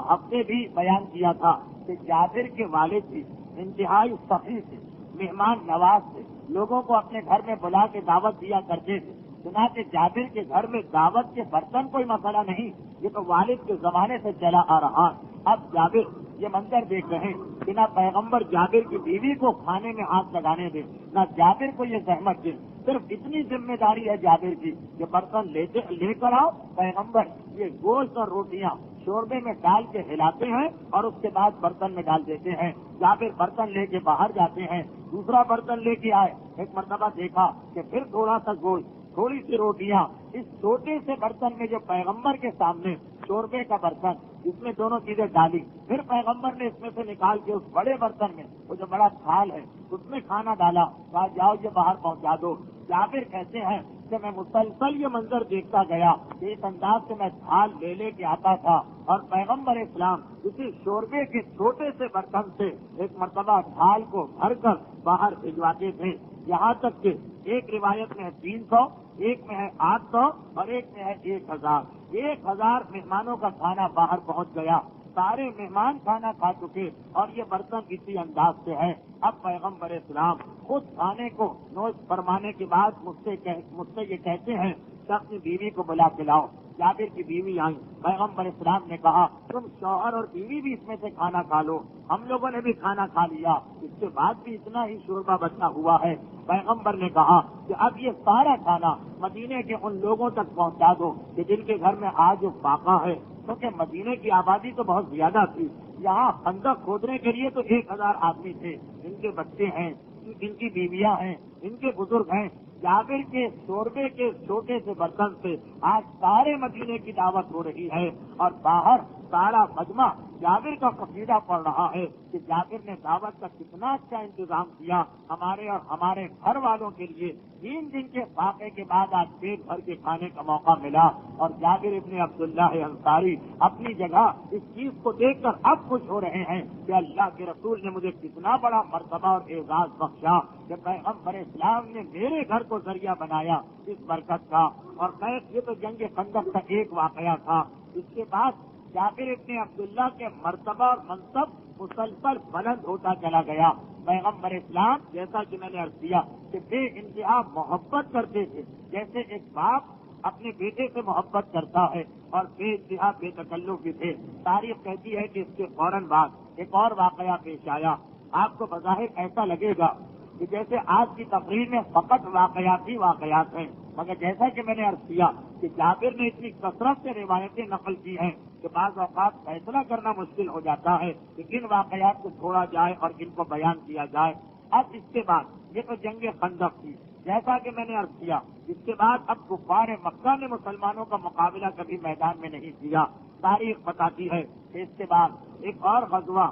ہفتے بھی بیان کیا تھا کہ جابر کے والد بھی انتہائی سخی تھے، مہمان نواز تھے، لوگوں کو اپنے گھر میں بلا کے دعوت دیا کرتے تھے. چنانچہ جابر کے گھر میں دعوت کے برتن کوئی مسئلہ نہیں، یہ تو والد کے زمانے سے چلا آ رہا. اب جابر یہ منظر دیکھ رہے ہیں کہ نہ پیغمبر جابر کی بیوی کو کھانے میں ہاتھ لگانے دے، نہ جابر کو یہ زحمت دے. صرف اتنی ذمہ داری ہے جابر کی کہ برتن لے کر آؤ. پیغمبر یہ گوشت اور روٹیاں شوربے میں ڈال کے ہلاتے ہیں اور اس کے بعد برتن میں ڈال دیتے ہیں. جابر برتن لے کے باہر جاتے ہیں، دوسرا برتن لے کے آئے. ایک مرتبہ دیکھا کہ پھر تھوڑا سا گوشت، تھوڑی سی روٹیاں اس چھوٹے سے برتن میں جو پیغمبر کے سامنے شوربے کا برتن اس میں دونوں چیزیں ڈالی. پھر پیغمبر نے اس میں سے نکال کے اس بڑے برتن میں وہ جو بڑا تھال ہے اس میں کھانا ڈالا. کہا جاؤ یہ باہر پہنچا دو. جابر کہتے ہیں کہ میں مسلسل یہ منظر دیکھتا گیا کہ اس انداز سے میں تھال لے کے آتا تھا اور پیغمبر اسلام اسی شوربے کے چھوٹے سے برتن سے ایک مرتبہ تھال کو بھر کر باہر بھجواتے تھے. یہاں تک کہ ایک روایت میں ہے 300، ایک میں ہے 800 اور ایک میں ہے 1000. 1000 مہمانوں کا کھانا باہر پہنچ گیا. سارے مہمان کھانا کھا چکے اور یہ برتن اسی انداز سے ہے. اب پیغمبر اسلام خود کھانے کو نوش فرمانے کے بعد مجھ سے یہ کہتے ہیں کہ اپنی بیوی کو بلا کے لاؤ. جابر کی بیوی آئی. پیغمبر اسلام نے کہا تم شوہر اور بیوی بھی اس میں سے کھانا کھا لو. ہم لوگوں نے بھی کھانا کھا لیا، اس کے بعد بھی اتنا ہی شوربہ بچا ہوا ہے. پیغمبر نے کہا کہ اب یہ سارا کھانا مدینے کے ان لوگوں تک پہنچا دو کہ جن کے گھر میں آج فاقہ ہے، کیونکہ مدینے کی آبادی تو بہت زیادہ تھی. یہاں خندق کھودنے کے لیے تو 1000 آدمی تھے، ان کے بچے ہیں، ان کی بیویاں ہیں، ان کے بزرگ ہیں. جابر کے شوربے کے چھوٹے سے برتن سے آج سارے مدینے کی دعوت ہو رہی ہے اور باہر سارا مجمع جابر کا قصیدہ پڑھ رہا ہے کہ جابر نے دعوت کا کتنا اچھا انتظام کیا ہمارے اور ہمارے گھر والوں کے لیے. 3 دن کے فاقے کے بعد آج پیٹ بھر کے کھانے کا موقع ملا. اور جابر ابن عبداللہ انصاری اپنی جگہ اس چیز کو دیکھ کر اب خوش ہو رہے ہیں کہ اللہ کے رسول نے مجھے کتنا بڑا مرتبہ اور اعزاز بخشا کہ پیغمبر اسلام نے میرے گھر کو ذریعہ بنایا اس برکت کا. اور خیر یہ تو جنگ خندق کا ایک واقعہ تھا. اس کے بعد جابر ابن عبداللہ کے مرتبہ اور منصب مسلسل بلند ہوتا چلا گیا. پیغمبر اسلام جیسا کہ میں نے عرض کیا کہ بے انتہا محبت کرتے تھے، جیسے ایک باپ اپنے بیٹے سے محبت کرتا ہے، اور بے انتہا بے تکلف بھی تھے. تاریخ کہتی ہے کہ اس کے فوراً بعد ایک اور واقعہ پیش آیا. آپ کو بظاہر ایسا لگے گا کہ جیسے آج کی تقریر میں فقط واقعات ہی واقعات ہیں، مگر جیسا کہ میں نے عرض کیا کہ جابر نے اتنی کثرت سے روایتیں نقل کی ہیں کہ بعض اوقات فیصلہ کرنا مشکل ہو جاتا ہے کہ کن واقعات کو چھوڑا جائے اور کن کو بیان کیا جائے. اب اس کے بعد یہ تو جنگ خندق تھی، جیسا کہ میں نے عرض کیا. اس کے بعد اب کفار مکہ نے مسلمانوں کا مقابلہ کبھی میدان میں نہیں کیا. تاریخ بتاتی ہے کہ اس کے بعد ایک اور غزوہ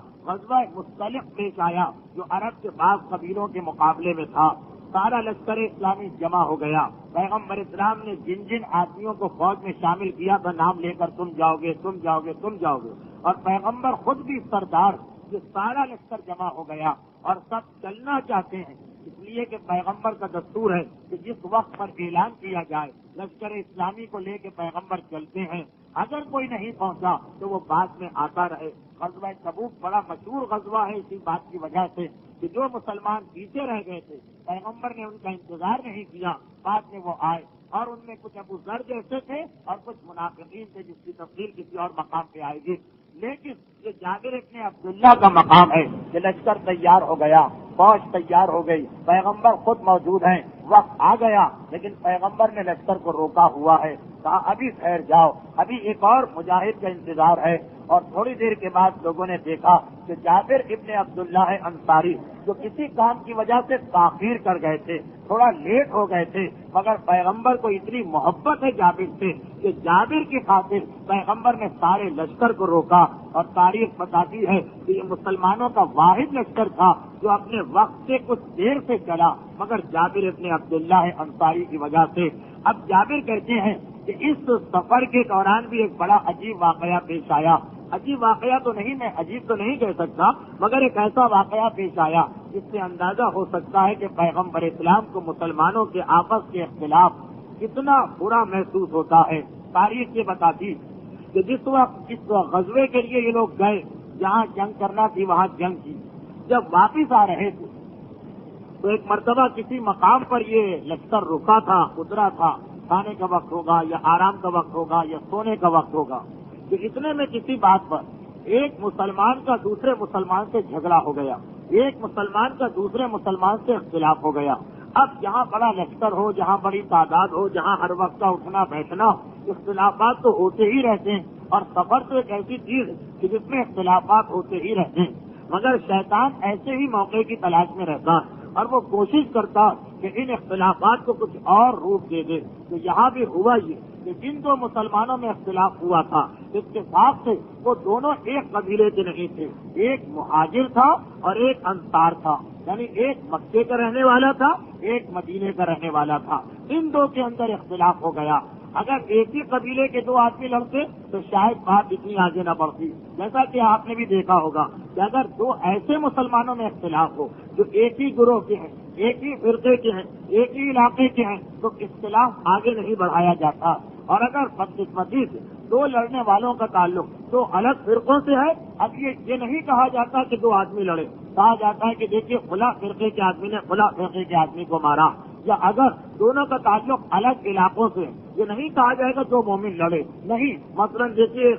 مستلق پیش آیا جو عرب کے بعض قبیلوں کے مقابلے میں تھا. سارا لشکر اسلامی جمع ہو گیا. پیغمبر اسلام نے جن جن آدمیوں کو فوج میں شامل کیا تھا نام لے کر تم جاؤ گے تم جاؤ گے تم جاؤ گے، اور پیغمبر خود بھی سردار یہ سارا لشکر جمع ہو گیا اور سب چلنا چاہتے ہیں. اس لیے کہ پیغمبر کا دستور ہے کہ جس وقت پر اعلان کیا جائے لشکر اسلامی کو لے کے پیغمبر چلتے ہیں. اگر کوئی نہیں پہنچا تو وہ بعد میں آتا رہے. غزوہ تبوک بڑا مشہور غزوہ ہے اسی بات کی وجہ سے کہ جو مسلمان پیچھے رہ گئے تھے پیغمبر نے ان کا انتظار نہیں کیا، بعد میں وہ آئے اور ان میں کچھ ابو ذر جیسے تھے اور کچھ منافقین تھے جس کی تفصیل کسی اور مقام پہ آئے گی. لیکن یہ جابر ابن عبداللہ کا مقام ہے کہ لشکر تیار ہو گیا، فوج تیار ہو گئی، پیغمبر خود موجود ہیں. وقت آ گیا لیکن پیغمبر نے لشکر کو روکا ہوا ہے، کہا ابھی ٹھہر جاؤ، ابھی ایک اور مجاہد کا انتظار ہے۔ اور تھوڑی دیر کے بعد لوگوں نے دیکھا کہ جابر ابن عبداللہ انصاری جو کسی کام کی وجہ سے تاخیر کر گئے تھے، تھوڑا لیٹ ہو گئے تھے، مگر پیغمبر کو اتنی محبت ہے جابر سے کہ جابر کی خاطر پیغمبر نے سارے لشکر کو روکا۔ اور تاریخ بتاتی ہے کہ یہ مسلمانوں کا واحد لشکر تھا جو اپنے وقت سے کچھ دیر سے چلا، مگر جابر ابن عبداللہ انصاری کی وجہ سے۔ اب جابر کہتے ہیں کہ اس سفر کے دوران بھی ایک بڑا عجیب واقعہ پیش آیا۔ عجیب واقعہ تو نہیں، میں عجیب تو نہیں کہہ سکتا، مگر ایک ایسا واقعہ پیش آیا جس سے اندازہ ہو سکتا ہے کہ پیغمبر اسلام کو مسلمانوں کے آپس کے اختلاف کتنا برا محسوس ہوتا ہے۔ تاریخ یہ بتاتی کہ جس وقت اس غزوے کے لیے یہ لوگ گئے، جہاں جنگ کرنا تھی وہاں جنگ کی، جب واپس آ رہے تھے تو ایک مرتبہ کسی مقام پر یہ لشکر رکا تھا، اترا تھا، کھانے کا وقت ہوگا یا آرام کا وقت ہوگا یا سونے کا وقت ہوگا، کہ اتنے میں کسی بات پر ایک مسلمان کا دوسرے مسلمان سے جھگڑا ہو گیا، ایک مسلمان کا دوسرے مسلمان سے اختلاف ہو گیا۔ اب جہاں بڑا لشکر ہو، جہاں بڑی تعداد ہو، جہاں ہر وقت کا اٹھنا بیٹھنا، اختلافات تو ہوتے ہی رہتے ہیں، اور سفر تو ایک ایسی چیز ہے کہ جس میں اختلافات ہوتے ہی رہتے ہیں، مگر شیطان ایسے ہی موقع کی تلاش میں رہتا ہے اور وہ کوشش کرتا کہ ان اختلافات کو کچھ اور روپ دے دے۔ تو یہاں بھی ہوا یہ کہ جن دو مسلمانوں میں اختلاف ہوا تھا، اتفاق سے وہ دونوں ایک قبیلے کے نہیں تھے، ایک مہاجر تھا اور ایک انصار تھا، یعنی ایک مکے کا رہنے والا تھا، ایک مدینے کا رہنے والا تھا۔ ان دو کے اندر اختلاف ہو گیا۔ اگر ایک ہی قبیلے کے دو آدمی لڑتے تو شاید بات اتنی آگے نہ بڑھتی، جیسا کہ آپ نے بھی دیکھا ہوگا کہ اگر دو ایسے مسلمانوں میں اختلاف ہو جو ایک ہی گروہ کے ہیں، ایک ہی فرقے کے ہیں، ایک ہی علاقے کے ہیں، تو اختلاف آگے نہیں بڑھایا جاتا۔ اور اگر بدقسمتی سے دو لڑنے والوں کا تعلق دو الگ فرقوں سے ہے، اب یہ نہیں کہا جاتا کہ دو آدمی لڑے، کہا جاتا ہے کہ دیکھیے فلاں فرقے کے آدمی نے فلاں فرقے کے آدمی کو مارا، یا اگر دونوں کا تعلق الگ علاقوں سے، یہ نہیں کہا جائے گا دو مومن لڑے، نہیں۔ مثلا دیکھیے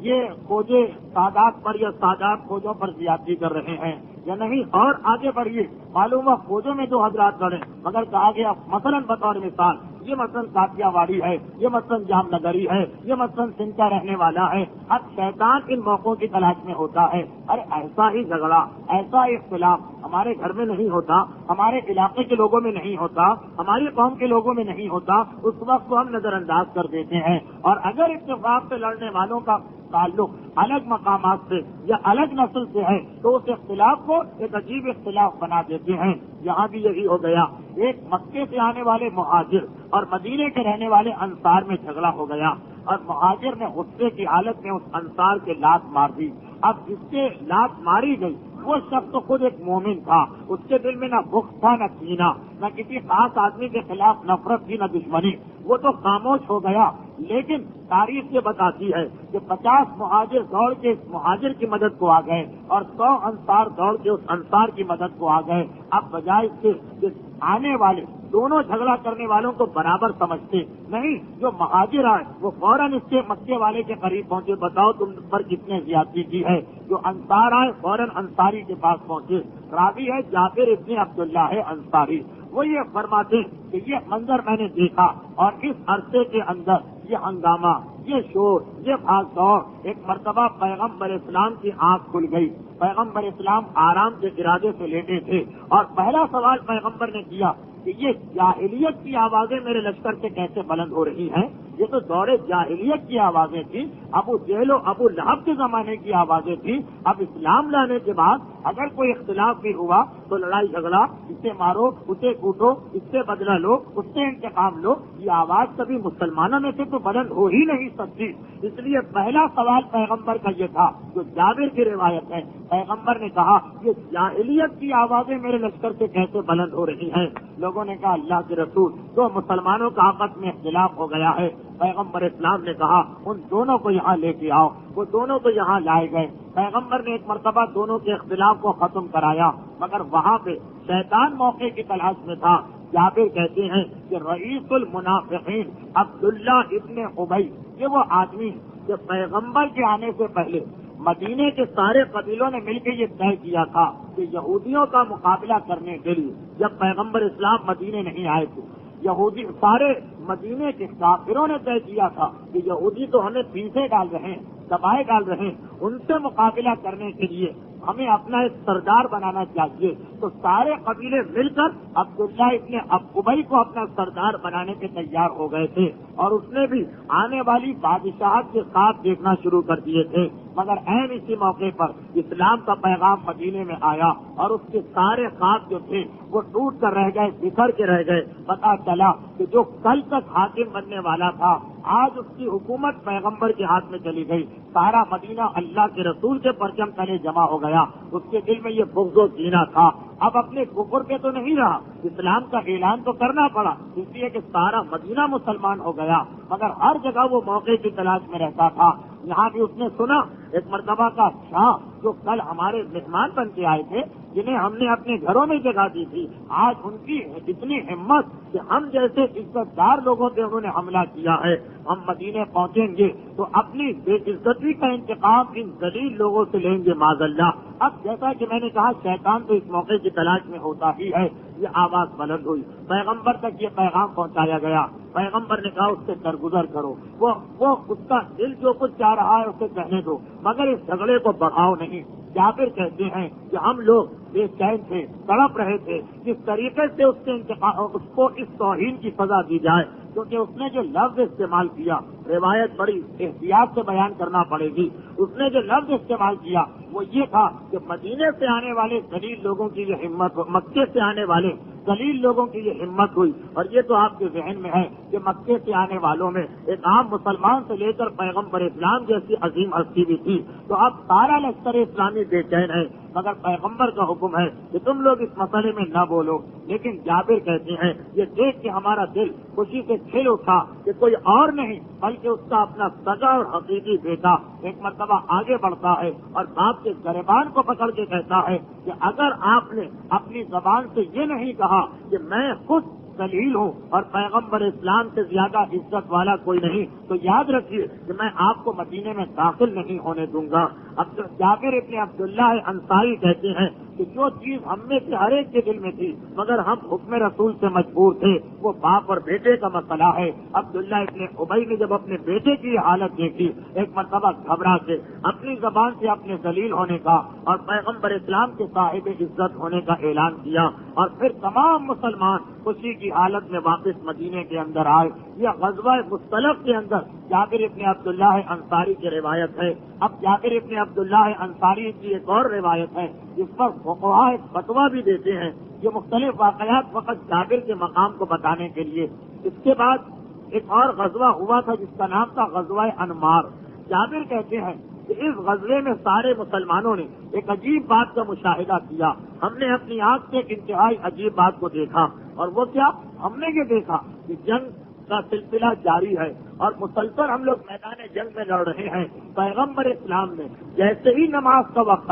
یہ فوجیں سادات پر یا سادات فوجوں پر زیادتی کر رہے ہیں یا نہیں، اور آگے بڑھیے، معلوم ہوا فوجوں میں دو حضرات لڑے، مگر کہا گیا مثلا بطور مثال یہ مثلا کاتیا واڑی ہے، یہ مثلا جام نگری ہے، یہ مثلا سندھ کا رہنے والا ہے۔ اب شیطان ان موقعوں کی تلاش میں ہوتا ہے، ارے ایسا ہی جھگڑا، ایسا اختلاف ہمارے گھر میں نہیں ہوتا، ہمارے علاقے کے لوگوں میں نہیں ہوتا، ہماری قوم کے لوگوں میں نہیں ہوتا، اس وقت کو ہم نظر انداز کر دیتے ہیں۔ اور اگر اتفاق سے لڑنے والوں کا تعلق الگ مقامات سے یا الگ نسل سے ہے تو اس اختلاف کو ایک عجیب اختلاف بنا دیتے ہیں۔ یہاں بھی یہی ہو گیا، ایک مکے سے آنے والے مہاجر اور مدینے کے رہنے والے انصار میں جھگڑا ہو گیا، اور مہاجر نے غصے کی حالت میں اس انصار کے لات مار دی۔ اب جس کے لات ماری گئی وہ شخص تو خود ایک مومن تھا، اس کے دل میں نہ بغض تھا نہ کینہ، نہ کسی خاص آدمی کے خلاف نفرت تھی نہ دشمنی، وہ تو خاموش ہو گیا۔ لیکن تاریخ یہ بتاتی ہے کہ 50 مہاجر دوڑ کے اس مہاجر کی مدد کو آ گئے اور 100 انصار دوڑ کے اس انصار کی مدد کو آ گئے۔ اب بجائے اس کے کہ آنے والے دونوں جھگڑا کرنے والوں کو برابر سمجھتے نہیں، جو مہاجر آئے وہ فوراً اس کے مکے والے کے قریب پہنچے، بتاؤ تم پر کتنے زیادتی کی ہے۔ جو انصار آئے فوراً انصاری کے پاس پہنچے۔ راوی ہے جابر ابن عبداللہ انصاری، وہ یہ فرماتے کہ یہ منظر میں نے دیکھا، اور اس عرصے کے اندر یہ ہنگامہ، یہ شور، یہ بھاگ دوڑ، ایک مرتبہ پیغمبر اسلام کی آنکھ کھل گئی۔ پیغمبر اسلام آرام کے ارادے سے لیٹے تھے، اور پہلا سوال پیغمبر نے کیا کہ یہ جاہلیت کی آوازیں میرے لشکر سے کیسے بلند ہو رہی ہیں؟ یہ تو دور جاہلیت کی آوازیں تھیں، ابو جہل و ابو لہب کے زمانے کی آوازیں تھیں۔ اب اسلام لانے کے بعد اگر کوئی اختلاف بھی ہوا تو لڑائی جھگڑا، اسے مارو، اسے کوٹو، اس سے بدلہ لو، اس سے انتقام لو، یہ آواز کبھی مسلمانوں میں سے تو بلند ہو ہی نہیں سکتی۔ اس لیے پہلا سوال پیغمبر کا یہ تھا، جو جابر کی روایت ہے، پیغمبر نے کہا یہ جاہلیت کی آوازیں میرے لشکر سے کیسے بلند ہو رہی ہیں؟ لوگوں نے کہا اللہ کے رسول، تو مسلمانوں کا آپس میں اختلاف ہو گیا ہے۔ پیغمبر اسلام نے کہا ان دونوں کو یہاں لے کے آؤ۔ وہ دونوں کو یہاں لائے گئے۔ پیغمبر نے ایک مرتبہ دونوں کے اختلاف کو ختم کرایا، مگر وہاں پہ شیطان موقع کی تلاش میں تھا۔ جابر کہتے ہیں کہ رئیس المنافقین عبداللہ ابن ابی، یہ وہ آدمی جو پیغمبر کے آنے سے پہلے مدینے کے سارے قبیلوں نے مل کے یہ طے کیا تھا کہ یہودیوں کا مقابلہ کرنے کے لیے جب پیغمبر اسلام مدینے نہیں آئے تھے، یہودی سارے مدینے کے کافروں نے طے کیا تھا کہ یہودی تو ہمیں پیچھے ڈال رہے ہیں، دبائے ڈال رہے ہیں، ان سے مقابلہ کرنے کے لیے ہمیں اپنا ایک سردار بنانا چاہیے۔ تو سارے قبیلے مل کر عبداللہ ابن ابی کو اپنا سردار بنانے کے تیار ہو گئے تھے، اور اس نے بھی آنے والی بادشاہت کے ساتھ دیکھنا شروع کر دیے تھے۔ مگر عین اسی موقع پر اسلام کا پیغام مدینے میں آیا اور اس کے سارے خواب جو تھے وہ ٹوٹ کر رہ گئے، بکھر کے رہ گئے۔ پتا چلا کہ جو کل تک حاکم بننے والا تھا آج اس کی حکومت پیغمبر کے ہاتھ میں چلی گئی۔ سارا مدینہ اللہ کے رسول کے پرچم تلے جمع ہو گیا۔ اس کے دل میں یہ بغض و کینہ تھا۔ اب اپنے کفر پہ تو نہیں رہا، اسلام کا اعلان تو کرنا پڑا، اس لیے کہ سارا مدینہ مسلمان ہو گیا، مگر ہر جگہ وہ موقع کی تلاش میں رہتا تھا۔ یہاں بھی اس نے سنا ایک مرتبہ کا شاہ جو کل ہمارے مہمان بن کے آئے تھے، جنہیں ہم نے اپنے گھروں میں جگہ دی تھی، آج ان کی اتنی ہمت کہ ہم جیسے عزت دار لوگوں پہ انہوں نے حملہ کیا ہے، ہم مدینے پہنچیں گے تو اپنی بے عزتی کا انتقام ان ذلیل لوگوں سے لیں گے معاذ اللہ۔ اب جیسا کہ میں نے کہا شیطان تو اس موقع کی تلاش میں ہوتا ہی ہے، یہ آواز بلند ہوئی، پیغمبر تک یہ پیغام پہنچایا گیا۔ پیغمبر نے کہا اس سے درگزر کرو، وہ اس کا دل جو کچھ چاہ رہا ہے اسے کہنے دو، مگر اس جھگڑے کو بڑھاؤ نہیں۔ جابر کہتے ہیں کہ ہم لوگ بے چین تھے، تڑپ رہے تھے جس طریقے سے اس کو اس توہین کی سزا دی جائے، کیونکہ اس نے جو لفظ استعمال کیا، روایت بڑی احتیاط سے بیان کرنا پڑے گی، اس نے جو لفظ استعمال کیا وہ یہ تھا کہ مدینے سے آنے والے ذلیل لوگوں کی یہ ہمت، مکے سے آنے والے ذلیل لوگوں کی یہ ہمت ہوئی۔ اور یہ تو آپ کے ذہن میں ہے کہ مکے سے آنے والوں میں ایک عام مسلمان سے لے کر پیغمبر اسلام جیسی عظیم ہستی بھی تھی، تو اب سارا لشکر اسلامی بے چین ہے، مگر پیغمبر کا حکم ہے کہ تم لوگ اس مسئلے میں نہ بولو۔ لیکن جابر کہتے ہیں یہ دیکھ کے ہمارا دل خوشی سے کھل اٹھا کہ کوئی اور نہیں بلکہ اس کا اپنا سگا اور حقیقی بیٹا ایک مرتبہ آگے بڑھتا ہے اور باپ کے گریبان کو پکڑ کے کہتا ہے کہ اگر آپ نے اپنی زبان سے یہ نہیں کہا کہ میں خود ذلیل ہوں اور پیغمبر اسلام سے زیادہ عزت والا کوئی نہیں، تو یاد رکھیے کہ میں آپ کو مدینے میں داخل نہیں ہونے دوں گا۔ اب جابر ابن عبداللہ انصاری کہتے ہیں کہ جو چیز ہم میں سے ہر ایک کے دل میں تھی مگر ہم حکم رسول سے مجبور تھے، وہ باپ اور بیٹے کا مسئلہ ہے۔ عبداللہ ابن ابی نے جب اپنے بیٹے کی حالت دیکھی، ایک مرتبہ گھبرا کے اپنی زبان سے اپنے ذلیل ہونے کا اور پیغمبر اسلام کے صاحب عزت ہونے کا اعلان کیا، اور پھر تمام مسلمان خوشی کی حالت میں واپس مدینے کے اندر آئے۔ یہ غزوہ مختلف کے اندر جابر ابن عبداللہ انصاری کی روایت ہے۔ اب جابر ابن عبداللہ انصاری کی ایک اور روایت ہے جس پر فقہاء ایک فتویٰ بھی دیتے ہیں، یہ مختلف واقعات فقط جابر کے مقام کو بتانے کے لیے۔ اس کے بعد ایک اور غزوہ ہوا تھا جس کا نام تھا غزوہ انمار۔ جابر کہتے ہیں کہ اس غزوے میں سارے مسلمانوں نے ایک عجیب بات کا مشاہدہ کیا، ہم نے اپنی آنکھ سے ایک انتہائی عجیب بات کو دیکھا، اور وہ کیا؟ ہم نے یہ دیکھا کہ جنگ کا سلسلہ جاری ہے اور مسلسل ہم لوگ میدان جنگ میں لڑ رہے ہیں۔ پیغمبر اسلام نے جیسے ہی نماز کا وقت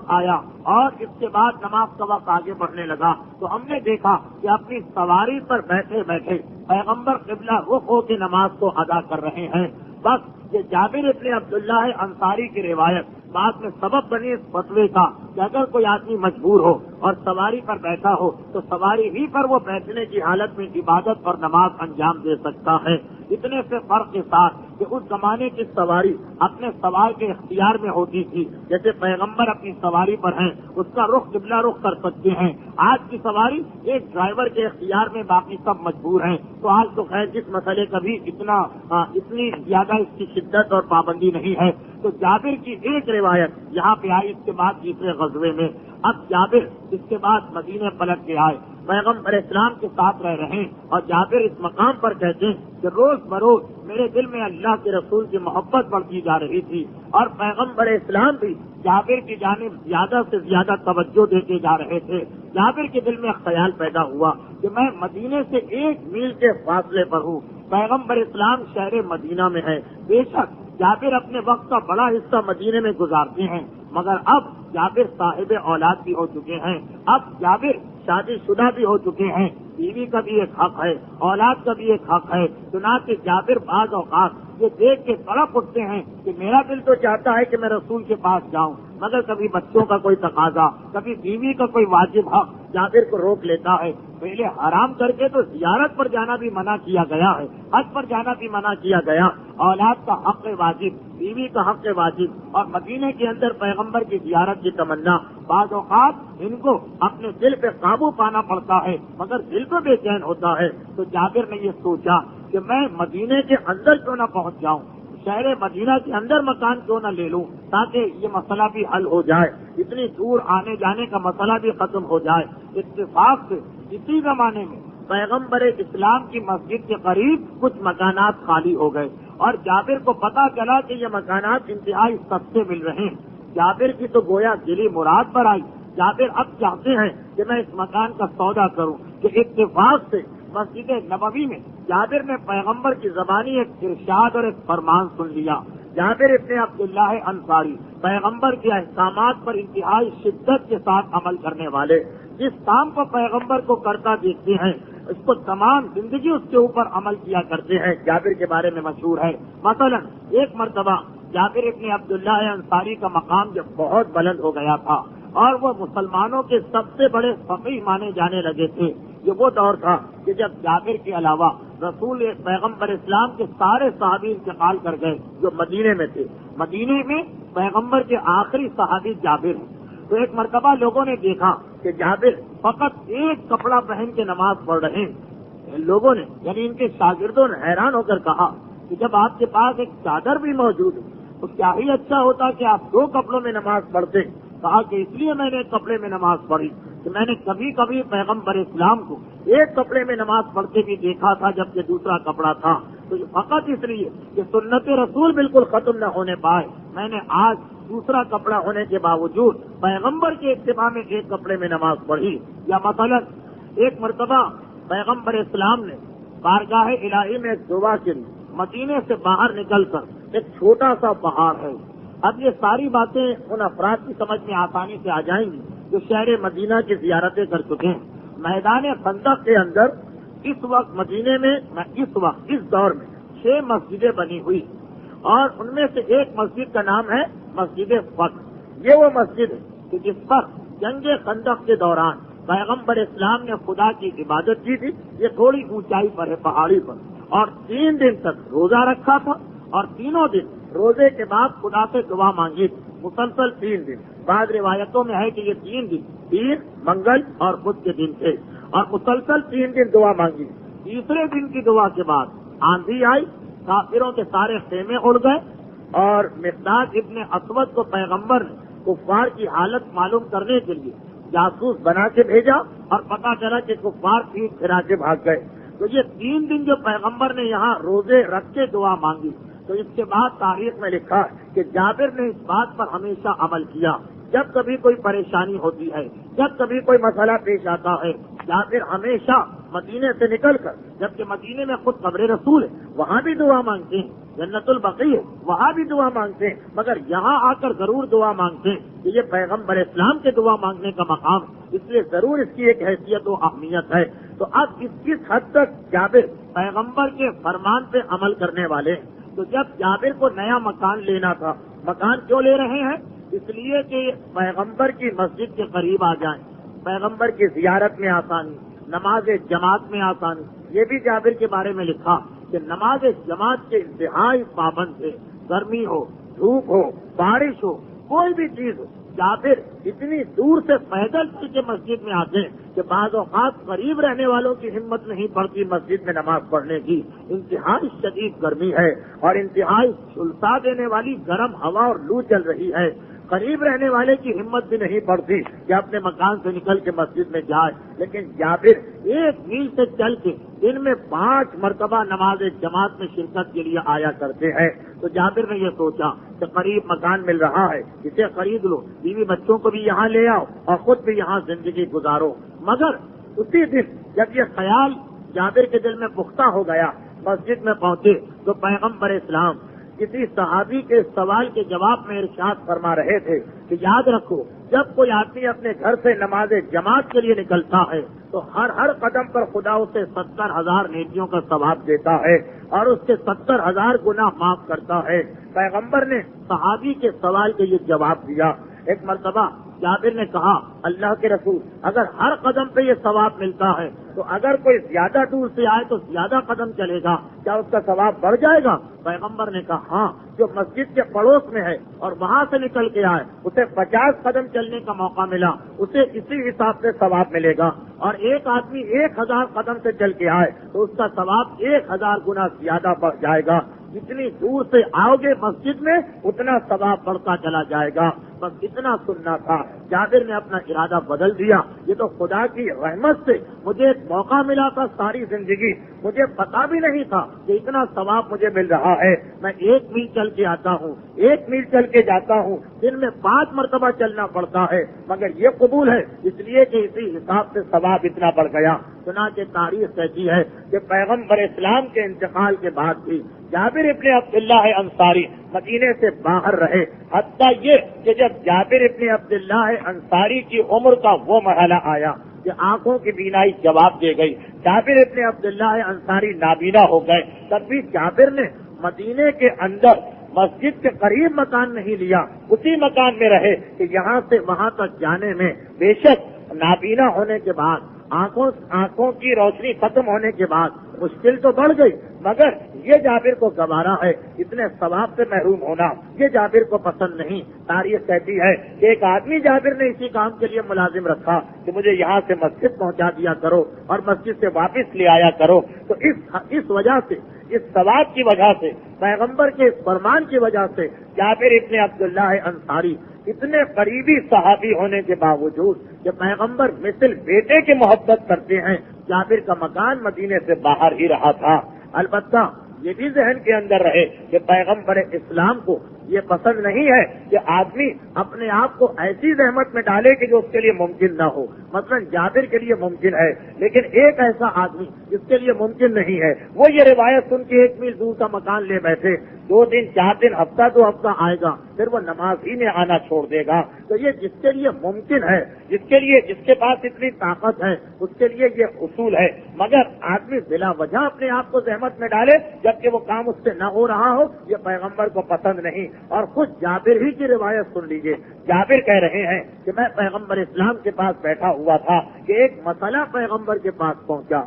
آیا اور اس کے بعد نماز کا وقت آگے بڑھنے لگا تو ہم نے دیکھا کہ اپنی سواری پر بیٹھے بیٹھے پیغمبر قبلہ رخ ہو کے نماز کو ادا کر رہے ہیں۔ بس یہ جابر ابن عبداللہ انصاری کی روایت بعد میں سبب بنی اس فتوے کا کہ اگر کوئی آدمی مجبور ہو اور سواری پر بیٹھا ہو تو سواری ہی پر وہ بیٹھنے کی حالت میں عبادت اور نماز انجام دے سکتا ہے۔ اتنے سے فرق کے ساتھ کہ اس زمانے کی سواری اپنے سوار کے اختیار میں ہوتی تھی، جیسے پیغمبر اپنی سواری پر ہیں اس کا رخ قبلہ رخ کر سکتے ہیں۔ آج کی سواری ایک ڈرائیور کے اختیار میں، باقی سب مجبور ہیں۔ تو آج تو خیر جس مسئلے کا بھی اتنی زیادہ اس کی شدت اور پابندی نہیں ہے۔ تو جابر کی ایک روایت یہاں پہ آئی، اس کے بعد دوسرے غزوے میں اب جابر اس کے بعد مدینے پلٹ کے آئے، پیغمبر اسلام کے ساتھ رہ رہے ہیں، اور جابر اس مقام پر کہتے ہیں کہ روز بروز میرے دل میں اللہ کے رسول کی محبت بڑھتی جا رہی تھی، اور پیغمبر اسلام بھی جابر کی جانب زیادہ سے زیادہ توجہ دیتے جا رہے تھے۔ جابر کے دل میں خیال پیدا ہوا کہ میں مدینے سے 1 میل کے فاصلے پر ہوں، پیغمبر اسلام شہر مدینہ میں ہے۔ بے شک جابر اپنے وقت کا بڑا حصہ مدینے میں گزارتے ہیں، مگر اب جابر صاحب اولاد بھی ہو چکے ہیں، اب جابر شادی شدہ بھی ہو چکے ہیں، بیوی کا بھی ایک حق ہے، اولاد کا بھی ایک حق ہے۔ چنانچہ جابر بعض اوقات یہ دیکھ کے تڑپ اٹھتے ہیں کہ میرا دل تو چاہتا ہے کہ میں رسول کے پاس جاؤں، مگر کبھی بچوں کا کوئی تقاضا، کبھی بیوی کا کوئی واجب حق جابر کو روک لیتا ہے۔ پہلے حرام کر کے تو زیارت پر جانا بھی منع کیا گیا ہے، حج پر جانا بھی منع کیا گیا۔ اولاد کا حق واجب، بیوی کا حق واجب، اور مدینے کے اندر پیغمبر کی زیارت کی تمنا۔ بعض اوقات ان کو اپنے دل پہ قابو پانا پڑتا ہے، مگر دل کو بے چین ہوتا ہے۔ تو جابر نے یہ سوچا کہ میں مدینے کے اندر کیوں نہ پہنچ جاؤں، شہر مدینہ کے اندر مکان کیوں نہ لے لوں، تاکہ یہ مسئلہ بھی حل ہو جائے، اتنی دور آنے جانے کا مسئلہ بھی ختم ہو جائے۔ اتفاق سے اسی زمانے میں پیغمبر اسلام کی مسجد کے قریب کچھ مکانات خالی ہو گئے، اور جابر کو پتا چلا کہ یہ مکانات انتہائی سستے مل رہے ہیں۔ جابر کی تو گویا دلی مراد پر آئی۔ جابر اب چاہتے ہیں کہ میں اس مکان کا سودا کروں، کہ اتفاق سے مسجد نبوی میں جابر نے پیغمبر کی زبانی ایک ارشاد اور ایک فرمان سن لیا۔ جابر ابن عبداللہ انصاری پیغمبر کے احکامات پر انتہائی شدت کے ساتھ عمل کرنے والے، جس کام کو پیغمبر کو کرتا دیکھتے ہیں اس کو تمام زندگی اس کے اوپر عمل کیا کرتے ہیں، جابر کے بارے میں مشہور ہے۔ مثلا ایک مرتبہ جابر ابن عبداللہ انصاری کا مقام جب بہت بلند ہو گیا تھا اور وہ مسلمانوں کے سب سے بڑے فقیہ مانے جانے لگے تھے، یہ وہ دور تھا کہ جب جابر کے علاوہ رسول پیغمبر اسلام کے سارے صحابی انتقال کر گئے جو مدینے میں تھے۔ مدینے میں پیغمبر کے آخری صحابی جابر ہیں۔ تو ایک مرتبہ لوگوں نے دیکھا کہ جابر فقط ایک کپڑا پہن کے نماز پڑھ رہے ہیں۔ لوگوں نے یعنی ان کے شاگردوں نے حیران ہو کر کہا کہ جب آپ کے پاس ایک چادر بھی موجود ہے تو کیا ہی اچھا ہوتا کہ آپ 2 کپڑوں میں نماز پڑھتے۔ کہا کہ اس لیے میں نے ایک کپڑے میں نماز پڑھی کہ میں نے کبھی کبھی پیغمبر اسلام کو ایک کپڑے میں نماز پڑھتے بھی دیکھا تھا جبکہ دوسرا کپڑا تھا، تو فقط اس لیے کہ سنت رسول بالکل ختم نہ ہونے پائے میں نے آج دوسرا کپڑا ہونے کے باوجود پیغمبر کے اتباع میں ایک کپڑے میں نماز پڑھی۔ یا مثلا ایک مرتبہ پیغمبر اسلام نے بارگاہ الہی میں ایک دعا کے لیے مدینے سے باہر نکل کر ایک چھوٹا سا پہاڑ ہے۔ اب یہ ساری باتیں ان افراد کی سمجھ میں آسانی سے آ جائیں گی جو شہر مدینہ کی زیارتیں کر چکے ہیں۔ میدان خندق کے اندر اس وقت مدینے میں اس دور میں 6 مسجدیں بنی ہوئی، اور ان میں سے ایک مسجد کا نام ہے مسجد فتح۔ یہ وہ مسجد ہے کہ جس پر جنگ خندق کے دوران پیغمبر اسلام نے خدا کی عبادت کی تھی۔ یہ تھوڑی اونچائی پر ہے، پہاڑی پر، اور 3 دن تک روزہ رکھا تھا، اور تینوں دن روزے کے بعد خدا سے دعا مانگی تھی، مسلسل 3 دن۔ بعض روایتوں میں ہے کہ یہ 3 دن پیر، منگل اور بدھ کے دن تھے، اور مسلسل 3 دن دعا مانگی۔ تیسرے دن کی دعا کے بعد آندھی آئی، کافروں کے سارے خیمے اڑ گئے، اور مقداد ابن اسود کو پیغمبر نے کفار کی حالت معلوم کرنے کے لیے جاسوس بنا کے بھیجا، اور پتہ چلا کہ کفار پیٹ پھرا کے بھاگ گئے۔ تو یہ 3 دن جو پیغمبر نے یہاں روزے رکھ کے دعا مانگی، تو اس کے بعد تاریخ میں لکھا کہ جابر نے اس بات پر ہمیشہ عمل کیا، جب کبھی کوئی پریشانی ہوتی ہے، جب کبھی کوئی مسئلہ پیش آتا ہے، جابر ہمیشہ مدینے سے نکل کر، جبکہ مدینے میں خود قبر رسول ہے، وہاں بھی دعا مانگتے ہیں، جنت البقیع ہے وہاں بھی دعا مانگتے ہیں، مگر یہاں آ کر ضرور دعا مانگتے ہیں کہ یہ پیغمبر اسلام کے دعا مانگنے کا مقام، اس لیے ضرور اس کی ایک حیثیت و اہمیت ہے۔ تو اب کس حد تک جابر پیغمبر کے فرمان پہ عمل کرنے والے ہیں۔ تو جب جابر کو نیا مکان لینا تھا، مکان کیوں لے رہے ہیں؟ اس لیے کہ پیغمبر کی مسجد کے قریب آ جائیں، پیغمبر کی زیارت میں آسانی، نماز جماعت میں آسانی۔ یہ بھی جابر کے بارے میں لکھا کہ نماز جماعت کے انتہائی پابند تھے، گرمی ہو، دھوپ ہو، بارش ہو، کوئی بھی چیز ہو، جابر اتنی دور سے پیدل چل کے مسجد میں آتے ہیں کہ بعض اوقات قریب رہنے والوں کی ہمت نہیں پڑتی مسجد میں نماز پڑھنے کی۔ انتہائی شدید گرمی ہے اور انتہائی سلسا دینے والی گرم ہوا اور لو چل رہی ہے، قریب رہنے والے کی ہمت بھی نہیں پڑتی کہ اپنے مکان سے نکل کے مسجد میں جائے، لیکن جابر 1 میل سے چل کے دن میں 5 مرتبہ نماز جماعت میں شرکت کے لیے آیا کرتے ہیں۔ تو جابر نے یہ سوچا کہ قریب مکان مل رہا ہے، اسے خرید لو، بیوی بچوں کو بھی یہاں لے آؤ اور خود بھی یہاں زندگی گزارو۔ مگر اسی دن جب یہ خیال جابر کے دل میں پختہ ہو گیا، مسجد میں پہنچے تو پیغمبر اسلام کسی صحابی کے سوال کے جواب میں ارشاد فرما رہے تھے کہ یاد رکھو جب کوئی آدمی اپنے گھر سے نماز جماعت کے لیے نکلتا ہے تو ہر قدم پر خدا اسے 70,000 نیکیوں کا ثواب دیتا ہے اور اس کے 70,000 گناہ معاف کرتا ہے۔ پیغمبر نے صحابی کے سوال کے یہ جواب دیا۔ ایک مرتبہ جابر نے کہا اللہ کے رسول اگر ہر قدم پہ یہ ثواب ملتا ہے تو اگر کوئی زیادہ دور سے آئے تو زیادہ قدم چلے گا، کیا اس کا ثواب بڑھ جائے گا؟ پیغمبر نے کہا ہاں، جو مسجد کے پڑوس میں ہے اور وہاں سے نکل کے آئے اسے 50 قدم چلنے کا موقع ملا، اسے اسی حساب سے ثواب ملے گا، اور ایک آدمی 1000 قدم سے چل کے آئے تو اس کا ثواب 1000 گنا زیادہ بڑھ جائے گا۔ جتنی دور سے آؤ گے مسجد میں اتنا ثواب بڑھتا چلا جائے گا۔ بس اتنا سننا تھا۔ جابر نے اپنا ارادہ بدل دیا، یہ تو خدا کی رحمت سے مجھے ایک موقع ملا تھا ساری زندگی، مجھے پتا بھی نہیں تھا کہ اتنا ثواب مجھے مل رہا ہے۔ میں 1 میل چل کے آتا ہوں، 1 میل چل کے جاتا ہوں، دن میں 5 مرتبہ چلنا پڑتا ہے، مگر یہ قبول ہے اس لیے کہ اسی حساب سے ثواب اتنا بڑھ گیا۔ چنانچہ تاریخ کہتی ہے کہ پیغمبر اسلام کے انتقال کے بعد بھی جابر ابن عبداللہ انصاری مدینے سے باہر رہے، حتیٰ یہ کہ جب جابر ابن عبداللہ انصاری کی عمر کا وہ مرحلہ آیا کہ آنکھوں کی بینائی جواب دے گئی، جابر ابن عبداللہ انصاری نابینا ہو گئے، تب بھی جابر نے مدینے کے اندر مسجد کے قریب مکان نہیں لیا، اسی مکان میں رہے کہ یہاں سے وہاں تک جانے میں بے شک نابینا ہونے کے بعد آنکھوں کی روشنی ختم ہونے کے بعد مشکل تو بڑھ گئی، مگر یہ جابر کو گوارا ہے، اتنے ثواب سے محروم ہونا یہ جابر کو پسند نہیں۔ تاریخ کہتی ہے کہ ایک آدمی جابر نے اسی کام کے لیے ملازم رکھا کہ مجھے یہاں سے مسجد پہنچا دیا کرو اور مسجد سے واپس لے آیا کرو۔ تو اس وجہ سے، اس ثواب کی وجہ سے، پیغمبر کے اس فرمان کی وجہ سے جابر ابن عبداللہ انصاری اتنے قریبی صحابی ہونے کے باوجود کہ پیغمبر مثل بیٹے کی محبت کرتے ہیں، جابر کا مکان مدینے سے باہر ہی رہا تھا۔ البتہ یہ بھی ذہن کے اندر رہے کہ پیغمبر اسلام کو یہ پسند نہیں ہے کہ آدمی اپنے آپ کو ایسی زحمت میں ڈالے کہ جو اس کے لیے ممکن نہ ہو۔ مثلا جابر کے لیے ممکن ہے لیکن ایک ایسا آدمی جس کے لیے ممکن نہیں ہے، وہ یہ روایت سن کے 1 میل دور کا مکان لے بیٹھے، 2 دن 4 دن ہفتہ 2 ہفتہ آئے گا، پھر وہ نماز ہی میں آنا چھوڑ دے گا۔ تو یہ جس کے لیے ممکن ہے، جس کے پاس اتنی طاقت ہے، اس کے لیے یہ اصول ہے، مگر آدمی بلا وجہ اپنے آپ کو زحمت میں ڈالے جبکہ وہ کام اس سے نہ ہو رہا ہو، یہ پیغمبر کو پسند نہیں۔ اور خود جابر ہی کی روایت سن لیجئے، جابر کہہ رہے ہیں کہ میں پیغمبر اسلام کے پاس بیٹھا ہوا تھا کہ ایک مسئلہ پیغمبر کے پاس پہنچا۔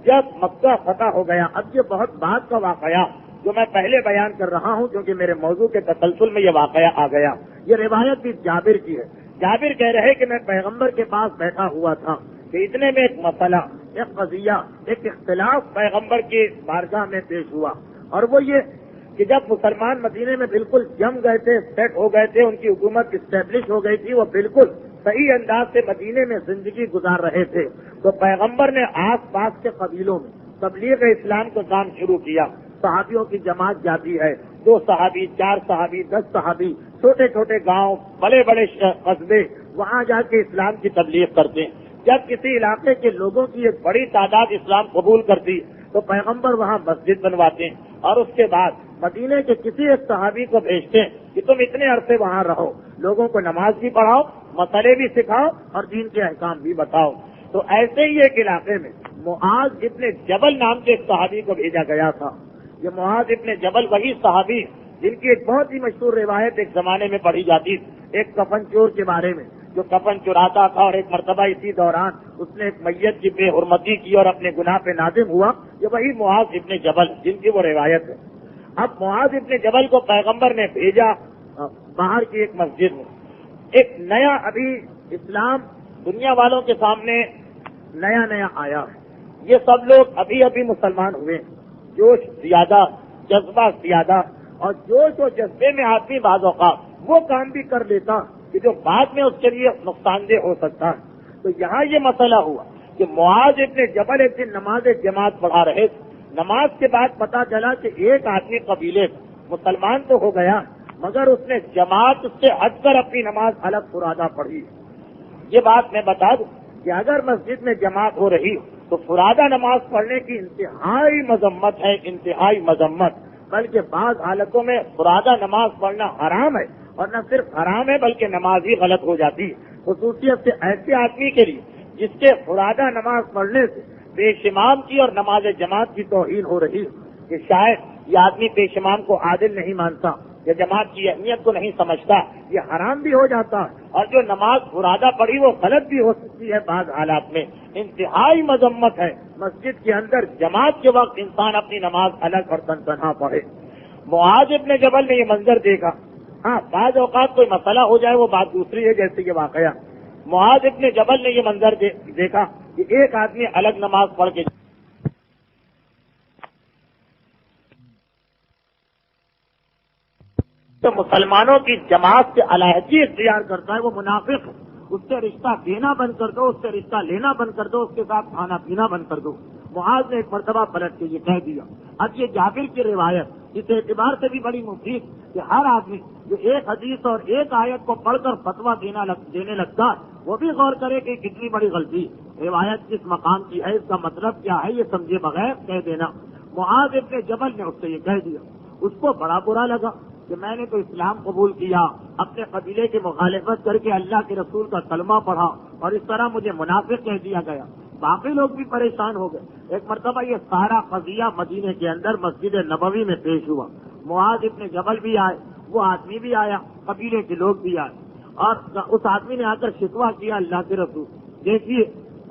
جب مکہ فتح ہو گیا، اب یہ بہت بعد کا واقعہ جو میں پہلے بیان کر رہا ہوں کیونکہ میرے موضوع کے تسلسل میں یہ واقعہ آ گیا، یہ روایت بھی جابر کی ہے۔ جابر کہہ رہے کہ میں پیغمبر کے پاس بیٹھا ہوا تھا کہ اتنے میں ایک مسئلہ، ایک قضیہ، ایک اختلاف پیغمبر کی بارگاہ میں پیش ہوا، اور وہ یہ کہ جب مسلمان مدینے میں بالکل جم گئے تھے، سیٹ ہو گئے تھے، ان کی حکومت اسٹیبلش ہو گئی تھی، وہ بالکل صحیح انداز سے مدینے میں زندگی گزار رہے تھے، تو پیغمبر نے آس پاس کے قبیلوں میں تبلیغ اسلام کا کام شروع کیا۔ صحابیوں کی جماعت جاتی ہے، 2 صحابی، 4 صحابی، 10 صحابی، چھوٹے چھوٹے گاؤں، بڑے بڑے قصبے، وہاں جا کے اسلام کی تبلیغ کرتے ہیں۔ جب کسی علاقے کے لوگوں کی ایک بڑی تعداد اسلام قبول کرتی تو پیغمبر وہاں مسجد بنواتے ہیں اور اس کے بعد مدینے کے کسی ایک صحابی کو بھیجتے ہیں کہ تم اتنے عرصے وہاں رہو، لوگوں کو نماز بھی پڑھاؤ، مسئلے بھی سکھاؤ اور دین کے احکام بھی بتاؤ۔ تو ایسے ہی ایک علاقے میں معاذ ابن جبل نام کے ایک صحابی کو بھیجا گیا تھا۔ یہ معاذ ابن جبل وہی صحابی جن کی ایک بہت ہی مشہور روایت ایک زمانے میں پڑھی جاتی تھی، ایک کفن چور کے بارے میں جو کفن چراتا تھا، اور ایک مرتبہ اسی دوران اس نے ایک میت کی بے حرمتی کی اور اپنے گناہ پہ نادم ہوا۔ یہ وہی معاذ ابن جبل جن کی وہ روایت ہے۔ اب معاذ ابن جبل کو پیغمبر نے بھیجا باہر کی ایک مسجد میں۔ ایک نیا ابھی اسلام دنیا والوں کے سامنے نیا آیا ہے، یہ سب لوگ ابھی مسلمان ہوئے، جوش زیادہ، جذبہ زیادہ، اور جوش و جذبے میں آدمی بعض اوقات وہ کام بھی کر لیتا کہ جو بعد میں اس کے لیے نقصان دہ ہو سکتا ہے۔ تو یہاں یہ مسئلہ ہوا کہ معاذ ابن جبل ایک دن نماز جماعت پڑھا رہے تھے، نماز کے بعد پتا چلا کہ ایک آدمی قبیلے مسلمان تو ہو گیا مگر اس نے جماعت سے ہٹ کر اپنی نماز الگ فرادہ پڑھی۔ یہ بات میں بتا دوں کہ اگر مسجد میں جماعت ہو رہی تو فرادہ نماز پڑھنے کی انتہائی مذمت ہے، انتہائی مذمت، بلکہ بعض حالتوں میں فرادہ نماز پڑھنا حرام ہے، اور نہ صرف حرام ہے بلکہ نماز ہی غلط ہو جاتی ہے، خصوصیت سے ایسے آدمی کے لیے جس کے فرادہ نماز پڑھنے سے پیش امام کی اور نماز جماعت کی توہین ہو رہی ہے، کہ شاید یہ آدمی پیش امام کو عادل نہیں مانتا یا جماعت کی اہمیت کو نہیں سمجھتا، یہ حرام بھی ہو جاتا ہے، اور جو نماز فرادہ پڑھی وہ غلط بھی ہو سکتی ہے بعض حالات میں۔ انتہائی مذمت ہے مسجد کے اندر جماعت کے وقت انسان اپنی نماز الگ اور تنہا پڑھے۔ معاذ ابن جبل نے یہ منظر دیکھا، ہاں بعض اوقات کوئی مسئلہ ہو جائے وہ بات دوسری ہے، جیسے یہ واقعہ معاذ ابن جبل نے یہ منظر دیکھا کہ ایک آدمی الگ نماز پڑھ کے تو مسلمانوں کی جماعت سے علیحدگی اختیار کرتا ہے، وہ منافق ہے، اس سے رشتہ دینا بند کر دو، اس سے رشتہ لینا بند کر دو، اس کے ساتھ کھانا پینا بند کر دو۔ معاذ نے ایک مرتبہ پلٹ کے یہ کہہ دیا۔ اب یہ جابر کی روایت اس اعتبار سے بھی بڑی مفید کہ ہر آدمی جو ایک حدیث اور ایک آیت کو پڑھ کر فتویٰ دینے لگتا ہے وہ بھی غور کرے کہ کتنی بڑی غلطی، روایت کس مقام کی ہے، اس کا مطلب کیا ہے، یہ سمجھے بغیر کہہ دینا۔ معاذ ابن جبل نے اس سے یہ کہہ دیا، اس کو بڑا برا لگا کہ میں نے تو اسلام قبول کیا، اپنے قبیلے کی مخالفت کر کے اللہ کے رسول کا کلمہ پڑھا، اور اس طرح مجھے منافق کہہ دیا گیا۔ باقی لوگ بھی پریشان ہو گئے۔ ایک مرتبہ یہ سارا قضیہ مدینے کے اندر مسجد نبوی میں پیش ہوا۔ معاذ ابن جبل بھی آئے، وہ آدمی بھی آیا، قبیلے کے لوگ بھی آئے، اور اس آدمی نے آ کر شکوہ کیا اللہ کے رسول، دیکھیے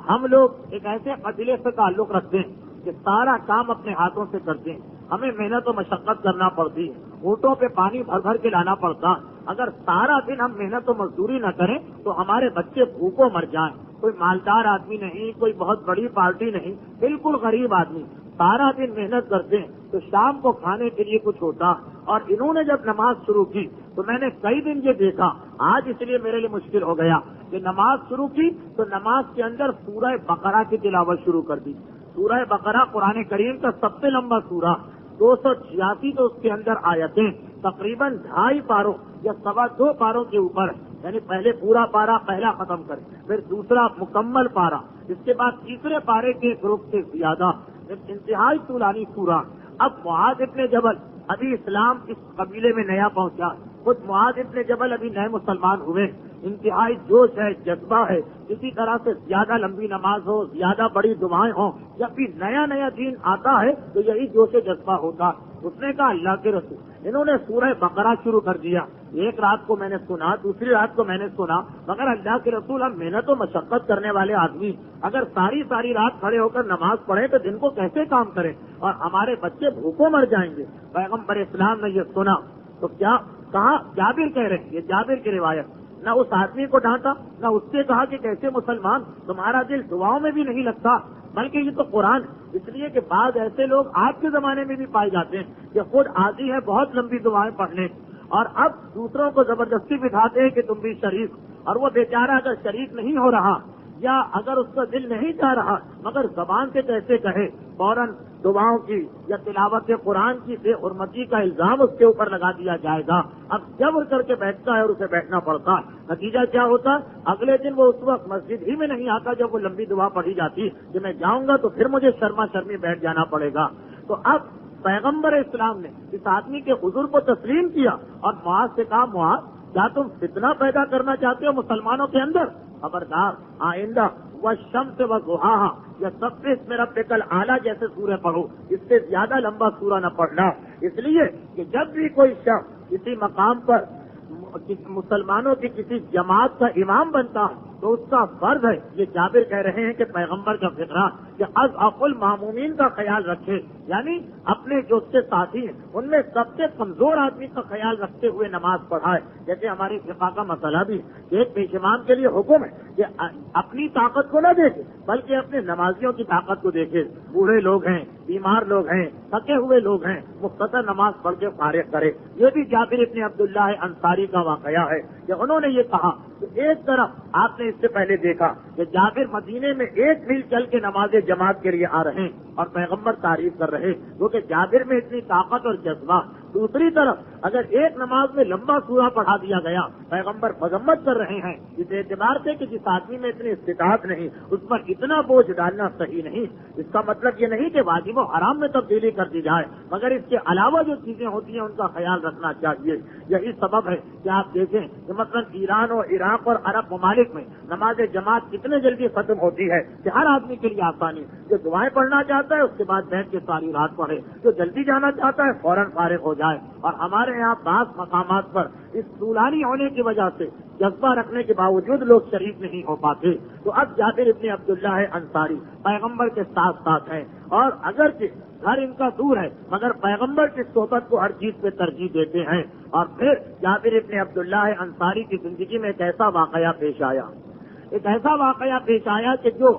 ہم لوگ ایک ایسے قبیلے سے تعلق رکھتے ہیں کہ سارا کام اپنے ہاتھوں سے کرتے ہیں، ہمیں محنت و مشقت کرنا پڑتی ہے، اونٹوں پہ پانی بھر بھر کے لانا پڑتا ہے، اگر سارا دن ہم محنت و مزدوری نہ کریں تو ہمارے بچے بھوکوں مر جائیں۔ کوئی مالدار آدمی نہیں، کوئی بہت بڑی پارٹی نہیں، بالکل غریب آدمی، سارا دن محنت کرتے ہیں تو شام کو کھانے کے لیے کچھ ہوتا۔ اور انہوں نے جب نماز شروع کی تو میں نے کئی دن یہ دیکھا، آج اس لیے میرے لیے مشکل ہو گیا کہ نماز شروع کی تو نماز کے اندر سورہ بقرہ کی تلاوت شروع کر دی۔ سورہ بقرہ قرآن کریم کا سب سے لمبا سورہ، 286 تو اس کے اندر آیتیں، تقریباً 2.5 پاروں یا 2.25 پاروں کے اوپر، یعنی پہلے پورا پارا پہلا ختم کرے، پھر دوسرا مکمل پارا، اس کے بعد تیسرے پارے کے گروپ سے زیادہ، انتہائی طولانی سورہ۔ اب معاذ ابن جبل ابھی اسلام اس قبیلے میں نیا پہنچا، خود معاذ ابن جبل ابھی نئے مسلمان ہوئے، انتہائی جوش ہے، جذبہ ہے، کسی طرح سے زیادہ لمبی نماز ہو، زیادہ بڑی دعائیں ہوں، جب بھی نیا نیا دین آتا ہے تو یہی جوش جذبہ ہوتا۔ اس نے کہا اللہ کے رسول، انہوں نے سورہ بقرہ شروع کر دیا، ایک رات کو میں نے سنا، دوسری رات کو میں نے سنا، مگر اللہ کے رسول ہم محنت و مشقت کرنے والے آدمی اگر ساری رات کھڑے ہو کر نماز پڑھیں تو دن کو کیسے کام کریں، اور ہمارے بچے بھوکوں مر جائیں گے۔ پیغمبر اسلام نے یہ سنا تو کیا کہا، جابر کہہ رہے ہیں، یہ جابر کی روایت، نہ اس آدمی کو ڈانٹا، نہ اس سے کہا کہ کیسے مسلمان تمہارا دل دعاؤں میں بھی نہیں لگتا، بلکہ یہ تو قرآن، اس لیے کہ بعض ایسے لوگ آج کے زمانے میں بھی پائے جاتے ہیں کہ خود عادی ہے بہت لمبی دعائیں پڑھنے، اور اب دوسروں کو زبردستی بٹھاتے ہیں کہ تم بھی شریک، اور وہ بیچارہ اگر شریک نہیں ہو رہا یا اگر اس کا دل نہیں چاہ رہا مگر زبان سے کیسے کہے، فوراً دعاؤں کی یا تلاوت قرآن کی بے حرمتی کا الزام اس کے اوپر لگا دیا جائے گا۔ اب جبر کر کے بیٹھتا ہے اور اسے بیٹھنا پڑتا ہے، نتیجہ کیا ہوتا ہے، اگلے دن وہ اس وقت مسجد ہی میں نہیں آتا جب وہ لمبی دعا پڑھی جاتی کہ میں جاؤں گا تو پھر مجھے شرما شرمی بیٹھ جانا پڑے گا۔ تو اب پیغمبر اسلام نے اس آدمی کے حضور کو تسلیم کیا اور معاذ سے کہا، معاذ کیا تم فتنہ پیدا کرنا چاہتے ہو مسلمانوں کے اندر؟ خبردار، آئندہ والشمس وضحاہا یا سبح اسم ربک الاعلی جیسے سورہ پڑھو، اس سے زیادہ لمبا سورہ نہ پڑھنا، اس لیے کہ جب بھی کوئی شخص کسی مقام پر مسلمانوں کی کسی جماعت کا امام بنتا ہے تو اس کا فرض ہے، یہ جابر کہہ رہے ہیں کہ پیغمبر کا فقرہ، کہ اضعف المامومین کا خیال رکھے، یعنی اپنے جو اس کے ساتھی ہیں ان میں سب سے کمزور آدمی کا خیال رکھتے ہوئے نماز پڑھائے۔ جیسے ہماری فقہ کا مسئلہ بھی ایک پیش امام کے لیے حکم ہے کہ اپنی طاقت کو نہ دیکھے بلکہ اپنے نمازیوں کی طاقت کو دیکھے، بوڑھے لوگ ہیں، بیمار لوگ ہیں، تھکے ہوئے لوگ ہیں، مختصر نماز پڑھ کے فارغ کرے۔ یہ بھی جابر ابن عبداللہ انصاری کا واقعہ ہے کہ انہوں نے یہ کہا کہ ایک طرف آپ نے اس سے پہلے دیکھا کہ جابر مدینے میں 1 میل چل کے نماز جماعت کے لیے آ رہے ہیں اور پیغمبر تعریف کر رہے کیونکہ جابر میں اتنی طاقت اور جذبہ، دوسری طرف اگر ایک نماز میں لمبا سورہ پڑھا دیا گیا، پیغمبر مذمت کر رہے ہیں اس اعتبار سے کہ جس آدمی میں اتنی استطاعت نہیں اس پر اتنا بوجھ ڈالنا صحیح نہیں۔ اس کا مطلب یہ نہیں کہ واجب و حرام میں تبدیلی کر دی جائے، مگر اس کے علاوہ جو چیزیں ہوتی ہیں ان کا خیال رکھنا چاہیے۔ یہی سبب ہے کہ آپ دیکھیں کہ مثلا ایران اور عراق اور عرب ممالک میں نماز جماعت کتنے جلدی ختم ہوتی ہے کہ ہر آدمی کے لیے آسانی، جو دعائیں پڑھنا چاہتا ہے اس کے بعد بیٹھ کے ساری رات پڑھے، جو جلدی جانا چاہتا ہے فوراً فارغ ہو جائے۔ اور ہمارے یہاں بعض مقامات پر اس طولانی ہونے کی وجہ سے جذبہ رکھنے کے باوجود لوگ شریک نہیں ہو پاتے۔ تو اب جابر ابن عبداللہ انصاری پیغمبر کے ساتھ ساتھ ہیں، اور اگرچہ گھر ان کا دور ہے مگر پیغمبر کی صحبت کو ہر چیز پہ ترجیح دیتے ہیں۔ اور پھر جابر ابن عبداللہ انصاری کی زندگی میں ایک ایسا واقعہ پیش آیا، کہ جو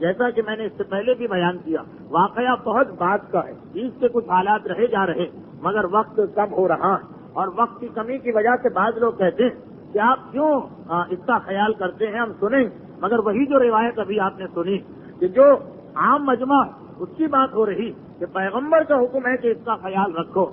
جیسا کہ میں نے اس سے پہلے بھی بیان کیا، واقعہ بہت بعد کا ہے، بیچ سے کچھ حالات رہے جا رہے مگر وقت کم ہو رہا ہے، اور وقت کی کمی کی وجہ سے بعض لوگ کہتے ہیں کہ آپ کیوں اس کا خیال کرتے ہیں، ہم سنیں، مگر وہی جو روایت ابھی آپ نے سنی کہ جو عام مجمع اس کی بات ہو رہی کہ پیغمبر کا حکم ہے کہ اس کا خیال رکھو،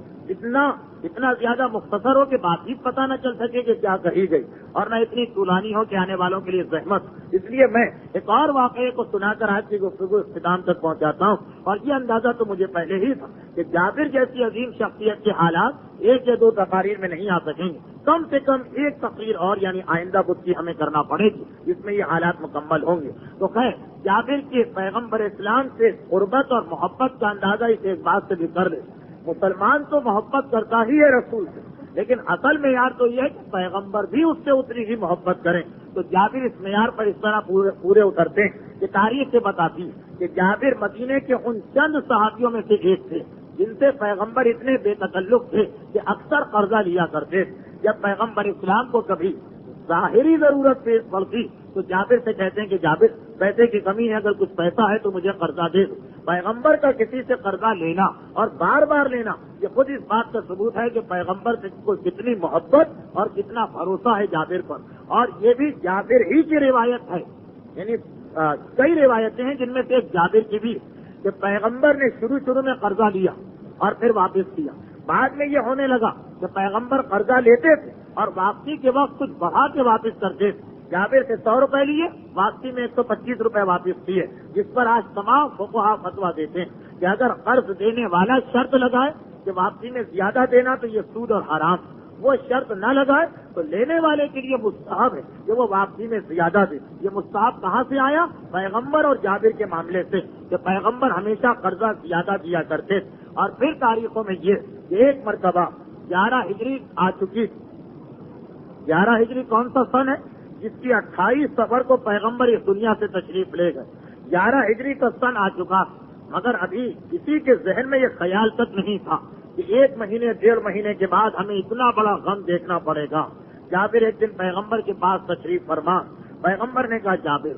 اتنا زیادہ مختصر ہو کہ بات ہی پتہ نہ چل سکے کہ کیا کہی گئی، اور نہ اتنی طولانی ہو کہ آنے والوں کے لیے زحمت۔ اس لیے میں ایک اور واقعے کو سنا کر آج کی گفتگو اختتام تک پہنچاتا ہوں، اور یہ اندازہ تو مجھے پہلے ہی تھا کہ جابر جیسی عظیم شخصیت کے حالات ایک یا دو تقاریر میں نہیں آ سکیں گے، کم سے کم ایک تقریر اور یعنی آئندہ بدھ کی ہمیں کرنا پڑے گی جس میں یہ حالات مکمل ہوں گے۔ تو خیر، جابر کے پیغمبر اسلام سے قربت اور محبت کا اندازہ اس ایک بات سے بھی کر لے، مسلمان تو محبت کرتا ہی ہے رسول سے، لیکن اصل معیار تو یہ ہے کہ پیغمبر بھی اس سے اتنی ہی محبت کریں۔ تو جابر اس معیار پر اس طرح پورے اترتے ہیں کہ تاریخ سے بتاتی ہے کہ جابر مدینے کے ان چند صحابیوں میں سے ایک تھے جن سے پیغمبر اتنے بے تکلف تھے کہ اکثر قرضہ لیا کرتے۔ جب پیغمبر اسلام کو کبھی ظاہری ضرورت پیش پڑتی تو جابر سے کہتے ہیں کہ جابر پیسے کی کمی ہے، اگر کچھ پیسہ ہے تو مجھے قرضہ دے دو۔ پیغمبر کا کسی سے قرضہ لینا اور بار بار لینا یہ خود اس بات کا ثبوت ہے کہ پیغمبر کو کتنی محبت اور کتنا بھروسہ ہے جابر پر۔ اور یہ بھی جابر ہی کی روایت ہے، یعنی کئی روایتیں ہیں جن میں سے ایک جابر کی بھی کہ پیغمبر نے شروع میں قرضہ لیا اور پھر واپس کیا، بعد میں یہ ہونے لگا کہ پیغمبر قرضہ لیتے تھے اور واپسی کے وقت کچھ بڑھا کے واپس کرتے تھے۔ جابر سے 100 روپے لیے، واپسی میں 125 روپے واپس کیے، جس پر آج تمام فقہا فتویٰ دیتے ہیں کہ اگر قرض دینے والا شرط لگائے کہ واپسی میں زیادہ دینا تو یہ سود اور حرام، وہ شرط نہ لگائے تو لینے والے کے لیے مستحب ہے کہ وہ واپسی میں زیادہ دے۔ یہ مستحب کہاں سے آیا؟ پیغمبر اور جابر کے معاملے سے کہ پیغمبر ہمیشہ قرضہ زیادہ دیا کرتے۔ اور پھر تاریخوں میں یہ کہ ایک مرتبہ 11 ہجری آ چکی، 11 ہجری کون سا سن ہے جس کی 28 صفر کو پیغمبر اس دنیا سے تشریف لے گئے؟ 11 ہجری کا سن آ چکا، مگر ابھی کسی کے ذہن میں یہ خیال تک نہیں تھا کہ 1 مہینے 1.5 مہینے کے بعد ہمیں اتنا بڑا غم دیکھنا پڑے گا۔ جابر ایک دن پیغمبر کے پاس تشریف فرما، پیغمبر نے کہا جابر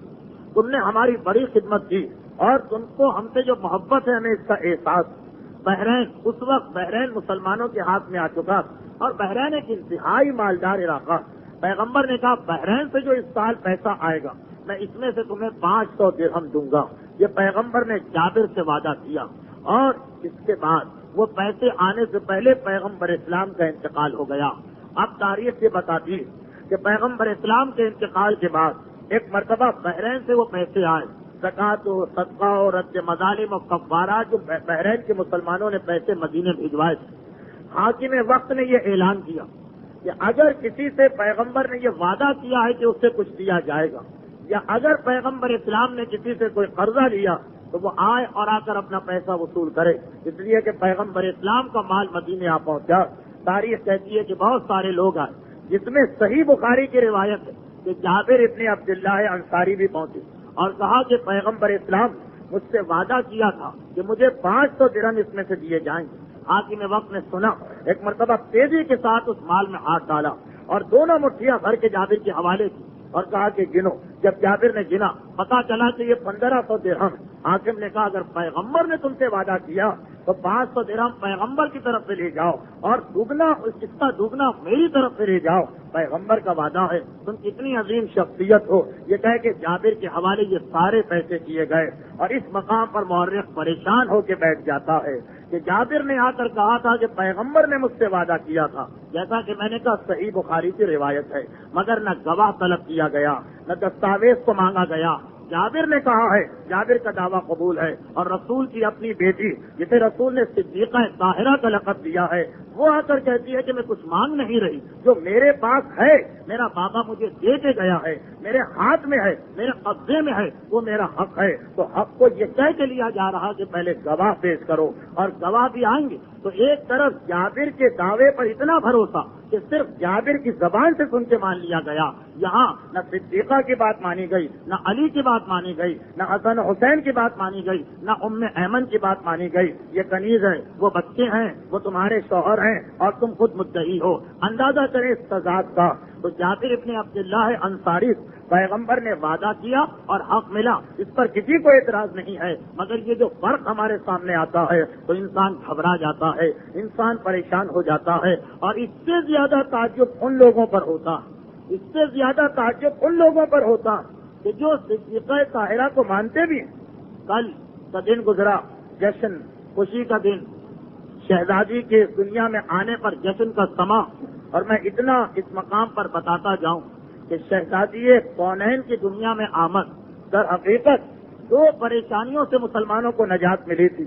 تم نے ہماری بڑی خدمت کی اور تم کو ہم سے جو محبت ہے ہمیں اس کا احساس۔ بحرین اس وقت بحرین مسلمانوں کے ہاتھ میں آ چکا اور بحرین ایک انتہائی مالدار علاقہ۔ پیغمبر نے کہا بحرین سے جو اس سال پیسہ آئے گا میں اس میں سے تمہیں 500 درہم دوں گا۔ یہ پیغمبر نے جابر سے وعدہ کیا، اور اس کے بعد وہ پیسے آنے سے پہلے پیغمبر اسلام کا انتقال ہو گیا۔ اب تاریخ یہ بتاتی کہ پیغمبر اسلام کے انتقال کے بعد ایک مرتبہ بحرین سے وہ پیسے آئے، زکوٰۃ و صدقہ اور رد مظالم و کفارات، جو بحرین کے مسلمانوں نے پیسے مدینے بھجوائے تھے۔ حاکم وقت نے یہ اعلان کیا کہ اگر کسی سے پیغمبر نے یہ وعدہ کیا ہے کہ اس سے کچھ دیا جائے گا، یا اگر پیغمبر اسلام نے کسی سے کوئی قرضہ لیا تو وہ آئے اور آ کر اپنا پیسہ وصول کرے، اس لیے کہ پیغمبر اسلام کا مال مدینے آ پہنچا۔ تاریخ کہتی ہے کہ بہت سارے لوگ آئے، جس میں صحیح بخاری کی روایت ہے کہ جابر ابن عبداللہ انصاری بھی پہنچے اور کہا کہ پیغمبر اسلام مجھ سے وعدہ کیا تھا کہ مجھے 500 درہم اس میں سے دیے جائیں گے۔ حاکم وقت نے سنا، ایک مرتبہ تیزی کے ساتھ اس مال میں ہاتھ ڈالا اور دونوں مٹھیاں بھر کے جابر کے حوالے کی اور کہا کہ گنو۔ جب جابر نے گنا پتا چلا کہ یہ 1500 درہم۔ حاکم نے کہا اگر پیغمبر نے تم سے وعدہ کیا تو 500 درہم پیغمبر کی طرف سے لے جاؤ اور دگنا اس کا دگنا میری طرف سے لے جاؤ، پیغمبر کا وعدہ ہے۔ تم کتنی عظیم شخصیت ہو۔ یہ کہہ کہ جابر کے حوالے یہ سارے پیسے کیے گئے، اور اس مقام پر مورخ پریشان ہو کے بیٹھ جاتا ہے کہ کہ جابر نے آ کر کہا تھا کہ پیغمبر نے مجھ سے وعدہ کیا تھا، جیسا کہ میں نے کہا صحیح بخاری کی روایت ہے، مگر نہ گواہ طلب کیا گیا نہ دستاویز کو مانگا گیا۔ جابر نے کہا ہے، جابر کا دعویٰ قبول ہے، اور رسول کی اپنی بیٹی جسے رسول نے صدیقہ طاہرہ کا لقب دیا ہے، وہ آ کر کہتی ہے کہ میں کچھ مانگ نہیں رہی، جو میرے پاس ہے، میرا بابا مجھے دے کے گیا ہے، میرے ہاتھ میں ہے، میرے قبضے میں ہے، وہ میرا حق ہے۔ تو حق کو یہ کہہ کے لیا جا رہا کہ پہلے گواہ پیش کرو، اور گواہ بھی آئیں گے۔ تو ایک طرف جابر کے دعوے پر اتنا بھروسہ کہ صرف جابر کی زبان سے سن کے مان لیا گیا، یہاں نہ صدیقہ کی بات مانی گئی، نہ علی کی بات مانی گئی، نہ حسن حسین کی بات مانی گئی، نہ ام ایمن کی بات مانی گئی۔ یہ کنیز ہے، وہ بچے ہیں، وہ تمہارے شوہر ہیں، اور تم خود مدعی ہو۔ اندازہ کریں اس تضاد کا۔ تو جابر ابن عبداللہ انصاری، پیغمبر نے وعدہ کیا اور حق ملا، اس پر کسی کو اعتراض نہیں ہے، مگر یہ جو فرق ہمارے سامنے آتا ہے تو انسان گھبرا جاتا ہے، انسان پریشان ہو جاتا ہے، اور اس سے زیادہ تعجب ان لوگوں پر ہوتا، اس سے زیادہ تعجب ان لوگوں پر ہوتا کہ جو صدیقہ طاہرہ کو مانتے بھی ہیں۔ کل کا دن گزرا، جشن خوشی کا دن، شہزادی کے اس دنیا میں آنے پر جشن کا سما، اور میں اتنا اس مقام پر بتاتا جاؤں کہ شہزادی کونین کی دنیا میں آمد در حقیقت دو پریشانیوں سے مسلمانوں کو نجات ملی تھی،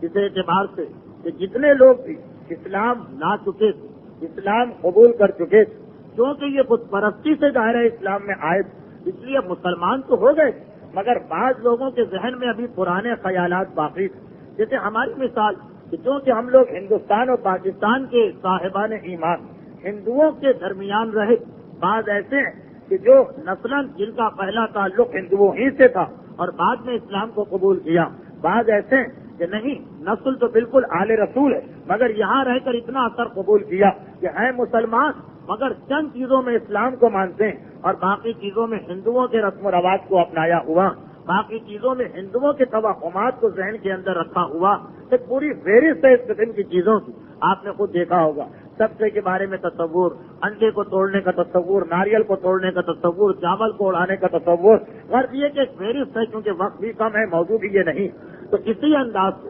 اس اعتبار سے کہ جتنے لوگ بھی اسلام لا چکے تھے، اسلام قبول کر چکے تھے، کیونکہ یہ بت پرستی سے دائرہ اسلام میں آئے تھے، اس لیے مسلمان تو ہو گئے، مگر بعض لوگوں کے ذہن میں ابھی پرانے خیالات باقی تھے۔ جیسے ہماری مثال کہ چونکہ ہم لوگ ہندوستان اور پاکستان کے صاحبان ایمان ہندوؤں کے درمیان رہے، بعض ایسے ہیں کہ جو نسلاً جن کا پہلا تعلق ہندوؤں ہی سے تھا اور بعد میں اسلام کو قبول کیا، بعض ایسے ہیں کہ نہیں، نسل تو بالکل آل رسول ہے، مگر یہاں رہ کر اتنا اثر قبول کیا کہ ہیں مسلمان مگر چند چیزوں میں اسلام کو مانتے ہیں اور باقی چیزوں میں ہندوؤں کے رسم و رواج کو اپنایا ہوا، باقی چیزوں میں ہندوؤں کے توہمات کو ذہن کے اندر رکھا ہوا۔ ایک پوری فہرست ہے اس قسم کی چیزوں کی، آپ نے خود دیکھا ہوگا، سبزے کے بارے میں تصور، انڈے کو توڑنے کا تصور، ناریل کو توڑنے کا تصور، چاول کو اڑانے کا تصور، غرض یہ کہ ایک فہرست ہے، کیونکہ وقت بھی کم ہے، موضوع بھی یہ نہیں۔ تو اسی انداز سے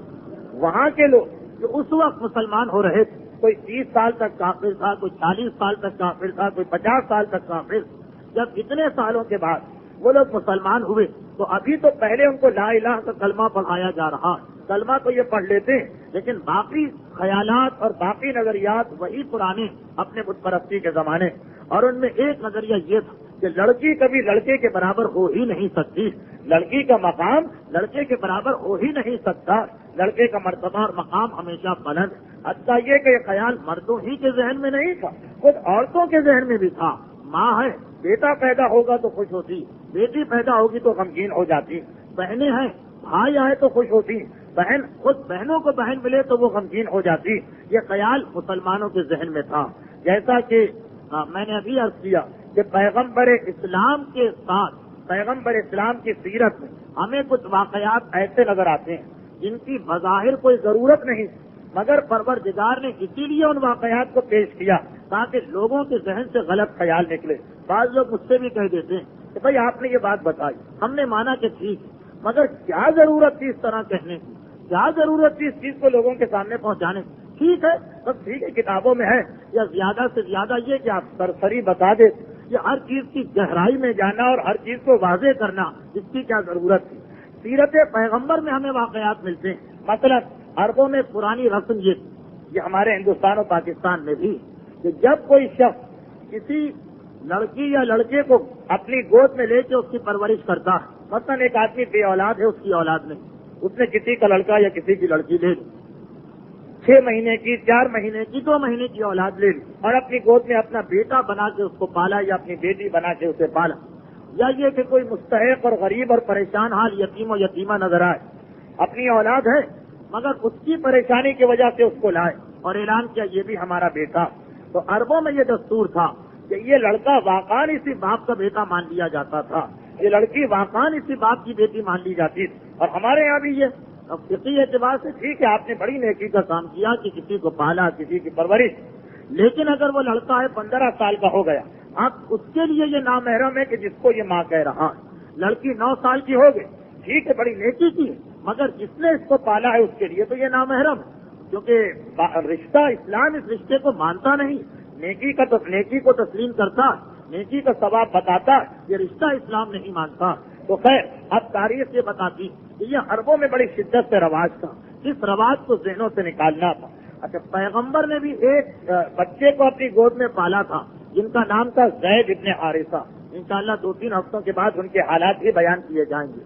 وہاں کے لوگ جو اس وقت مسلمان ہو رہے تھے، کوئی 30 سال تک کافر تھا، کوئی 40 سال تک کافر تھا، کوئی 50 سال تک کافر، جب اتنے سالوں کے بعد وہ لوگ مسلمان ہوئے تو ابھی تو پہلے ان کو لا الہ کا کلمہ پڑھایا جا رہا، کلمہ تو یہ پڑھ لیتے ہیں، لیکن باقی خیالات اور باقی نظریات وہی پرانے اپنے بت پرستی کے زمانے، اور ان میں ایک نظریہ یہ تھا کہ لڑکی کبھی لڑکے کے برابر ہو ہی نہیں سکتی، لڑکی کا مقام لڑکے کے برابر ہو ہی نہیں سکتا، لڑکے کا مرتبہ اور مقام ہمیشہ بلند۔ حتیٰ یہ کہ یہ خیال مردوں ہی کے ذہن میں نہیں تھا، خود عورتوں کے ذہن میں بھی تھا۔ ماں ہے، بیٹا پیدا ہوگا تو خوش ہوتی، بیٹی پیدا ہوگی تو غمگین ہو جاتی، بہنیں ہیں، بھائی آئے تو خوش ہوتی، بہن خود بہنوں کو بہن ملے تو وہ غمگین ہو جاتی۔ یہ خیال مسلمانوں کے ذہن میں تھا۔ جیسا کہ میں نے ابھی عرض کیا کہ پیغمبر اسلام کے ساتھ پیغمبر اسلام کی سیرت میں ہمیں کچھ واقعات ایسے نظر آتے ہیں جن کی بظاہر کوئی ضرورت نہیں، مگر پروردگار نے اسی لیے ان واقعات کو پیش کیا تاکہ لوگوں کے ذہن سے غلط خیال نکلے۔ بعض لوگ مجھ سے بھی کہہ دیتے ہیں کہ بھائی آپ نے یہ بات بتائی، ہم نے مانا کہ ٹھیک، مگر کیا ضرورت تھی اس طرح کہنے کی، کیا ضرورت تھی اس چیز کو لوگوں کے سامنے پہنچانے کی؟ ٹھیک ہے، بس ٹھیک ہے، کتابوں میں ہے، یا زیادہ سے زیادہ یہ کہ آپ سرسری بتا دیں، یہ ہر چیز کی گہرائی میں جانا اور ہر چیز کو واضح کرنا، اس کی کیا ضرورت تھی؟ سیرت پیغمبر میں ہمیں واقعات ملتے ہیں، مثلا عربوں میں پرانی رسم یہ ہمارے ہندوستان اور پاکستان میں بھی، کہ جب کوئی شخص کسی لڑکی یا لڑکے کو اپنی گود میں لے کے اس کی پرورش کرتا ہے، مثلا ایک آدمی بے اولاد ہے، اس کی اولاد نہیں، اس نے کسی کا لڑکا یا کسی کی لڑکی لے لی، 6 مہینے کی، 4 مہینے کی، 2 مہینے کی اولاد لے لی اور اپنی گود میں اپنا بیٹا بنا کے اس کو پالا یا اپنی بیٹی بنا کے اسے پالا، یا یہ کہ کوئی مستحق اور غریب اور پریشان حال یتیم و یتیمہ نظر آئے، اپنی اولاد ہے مگر اس کی پریشانی کی وجہ سے اس کو لائے اور اعلان کیا یہ بھی ہمارا بیٹا۔ تو عربوں میں یہ دستور تھا کہ یہ لڑکا واقعاً اسی باپ کا بیٹا مان لیا جاتا تھا، یہ لڑکی واقعاً اسی باپ کی بیٹی مان لی جاتی تھی، اور ہمارے یہاں بھی یہ فقہی اعتبار سے ٹھیک ہے، آپ نے بڑی نیکی کا کام کیا کہ کسی کو پالا، کسی کی پرورش، لیکن اگر وہ لڑکا ہے 15 سال کا ہو گیا، اب اس کے لیے یہ نامحرم ہے کہ جس کو یہ ماں کہہ رہا ہے، لڑکی 9 سال کی ہو گئی، ٹھیک ہے، بڑی نیکی کی، مگر جس نے اس کو پالا ہے اس کے لیے تو یہ نامحرم ہے۔ کیونکہ رشتہ اسلام اس رشتے کو مانتا نہیں، نیکی کو تسلیم کرتا، نیکی کا ثواب بتاتا، یہ رشتہ اسلام نہیں مانتا۔ تو خیر اب تاریخ یہ بتاتی کہ یہ عربوں میں بڑی شدت سے رواج تھا، اس رواج کو ذہنوں سے نکالنا تھا۔ اچھا، پیغمبر نے بھی ایک بچے کو اپنی گود میں پالا تھا جن کا نام تھا زید ابن حارثہ۔ انشاءاللہ 2-3 ہفتوں کے بعد ان کے حالات بھی بیان کیے جائیں گے۔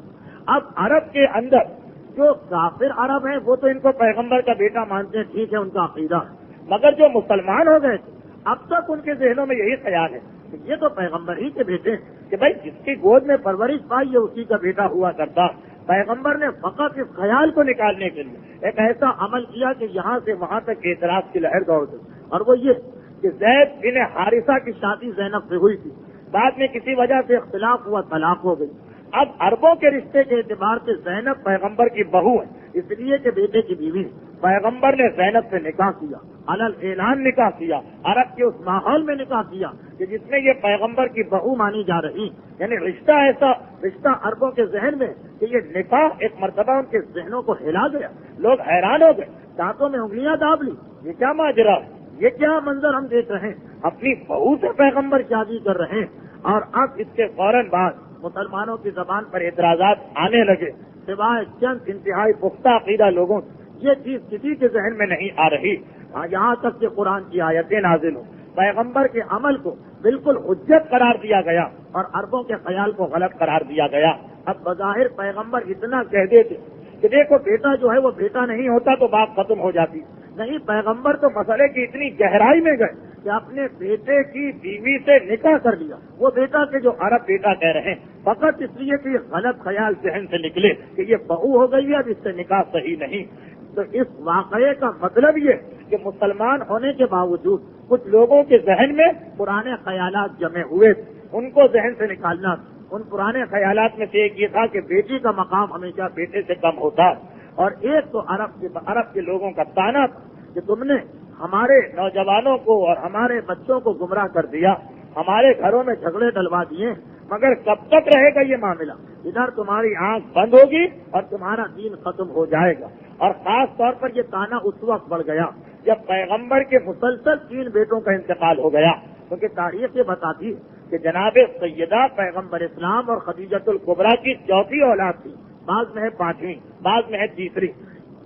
اب عرب کے اندر جو کافر عرب ہیں وہ تو ان کو پیغمبر کا بیٹا مانتے ہیں، ٹھیک ہے، ان کا عقیدہ ہے، مگر جو مسلمان ہو گئے تھے اب تک ان کے ذہنوں میں یہی خیال ہے کہ یہ تو پیغمبر ہی کے بیٹے ہیں، کہ بھائی جس کی گود میں پرورش پائی یہ اسی کا بیٹا ہوا کرتا۔ پیغمبر نے فقط اس خیال کو نکالنے کے لیے ایک ایسا عمل کیا کہ یہاں سے وہاں تک اعتراض کی لہر دوڑ گئی، اور وہ یہ کہ زید بن حارثہ کی شادی زینب سے ہوئی تھی، بعد میں کسی وجہ سے اختلاف ہوا، طلاق ہو گئی۔ اب عربوں کے رشتے کے اعتبار سے زینب پیغمبر کی بہو ہے، اس لیے کہ بیٹے کی بیوی ہے۔ پیغمبر نے زینب سے نکاح کیا، علل اعلان نکاح کیا، عرب کے اس ماحول میں نکاح کیا کہ جس میں یہ پیغمبر کی بہو مانی جا رہی، یعنی رشتہ عربوں کے ذہن میں کہ یہ نکاح ایک مرتبہ ان کے ذہنوں کو ہلا گیا، لوگ حیران ہو گئے، دانتوں میں انگلیاں داب لی، یہ کیا ماجرا ہے، یہ کیا منظر ہم دیکھ رہے ہیں، اپنی بہو سے پیغمبر شادی کر رہے ہیں۔ اور اب اس کے فوراً بعد مسلمانوں کی زبان پر اعتراضات آنے لگے، سوائے چند انتہائی پختہ عقیدہ لوگوں یہ چیز کسی کے ذہن میں نہیں آ رہی، یہاں تک کہ قرآن کی آیتیں نازل ہوں، پیغمبر کے عمل کو بالکل حجت قرار دیا گیا اور عربوں کے خیال کو غلط قرار دیا گیا۔ اب بظاہر پیغمبر اتنا کہہ دیتے کہ دیکھو بیٹا جو ہے وہ بیٹا نہیں ہوتا تو بات ختم ہو جاتی، نہیں، پیغمبر تو مسئلے کی اتنی گہرائی میں گئے کہ اپنے بیٹے کی بیوی سے نکاح کر لیا، وہ بیٹا کے جو عرب بیٹا کہہ رہے ہیں فقط اس لیے کہ یہ غلط خیال ذہن سے نکلے کہ یہ بہو ہو گئی ہے، اب اس سے نکاح صحیح نہیں۔ تو اس واقعے کا مطلب یہ کہ مسلمان ہونے کے باوجود کچھ لوگوں کے ذہن میں پرانے خیالات جمے ہوئے تھے، ان کو ذہن سے نکالنا۔ ان پرانے خیالات میں سے ایک یہ تھا کہ بیٹی کا مقام ہمیشہ بیٹے سے کم ہوتا ہے، اور ایک تو عرب کے لوگوں کا طعنہ تھا کہ تم نے ہمارے نوجوانوں کو اور ہمارے بچوں کو گمراہ کر دیا، ہمارے گھروں میں جھگڑے ڈلوا دیے، مگر کب تک رہے گا یہ معاملہ، ادھر تمہاری آنکھ بند ہوگی اور تمہارا دین ختم ہو جائے گا۔ اور خاص طور پر یہ طعنہ اس وقت بڑھ گیا جب پیغمبر کے مسلسل 3 بیٹوں کا انتقال ہو گیا، کیونکہ تاریخ یہ بتاتی ہے کہ جناب سیدہ پیغمبر اسلام اور خدیجۃ الکبریٰ کی 4تھی اولاد تھی، بعض میں ہے 5ویں، بعض میں ہے 3ری۔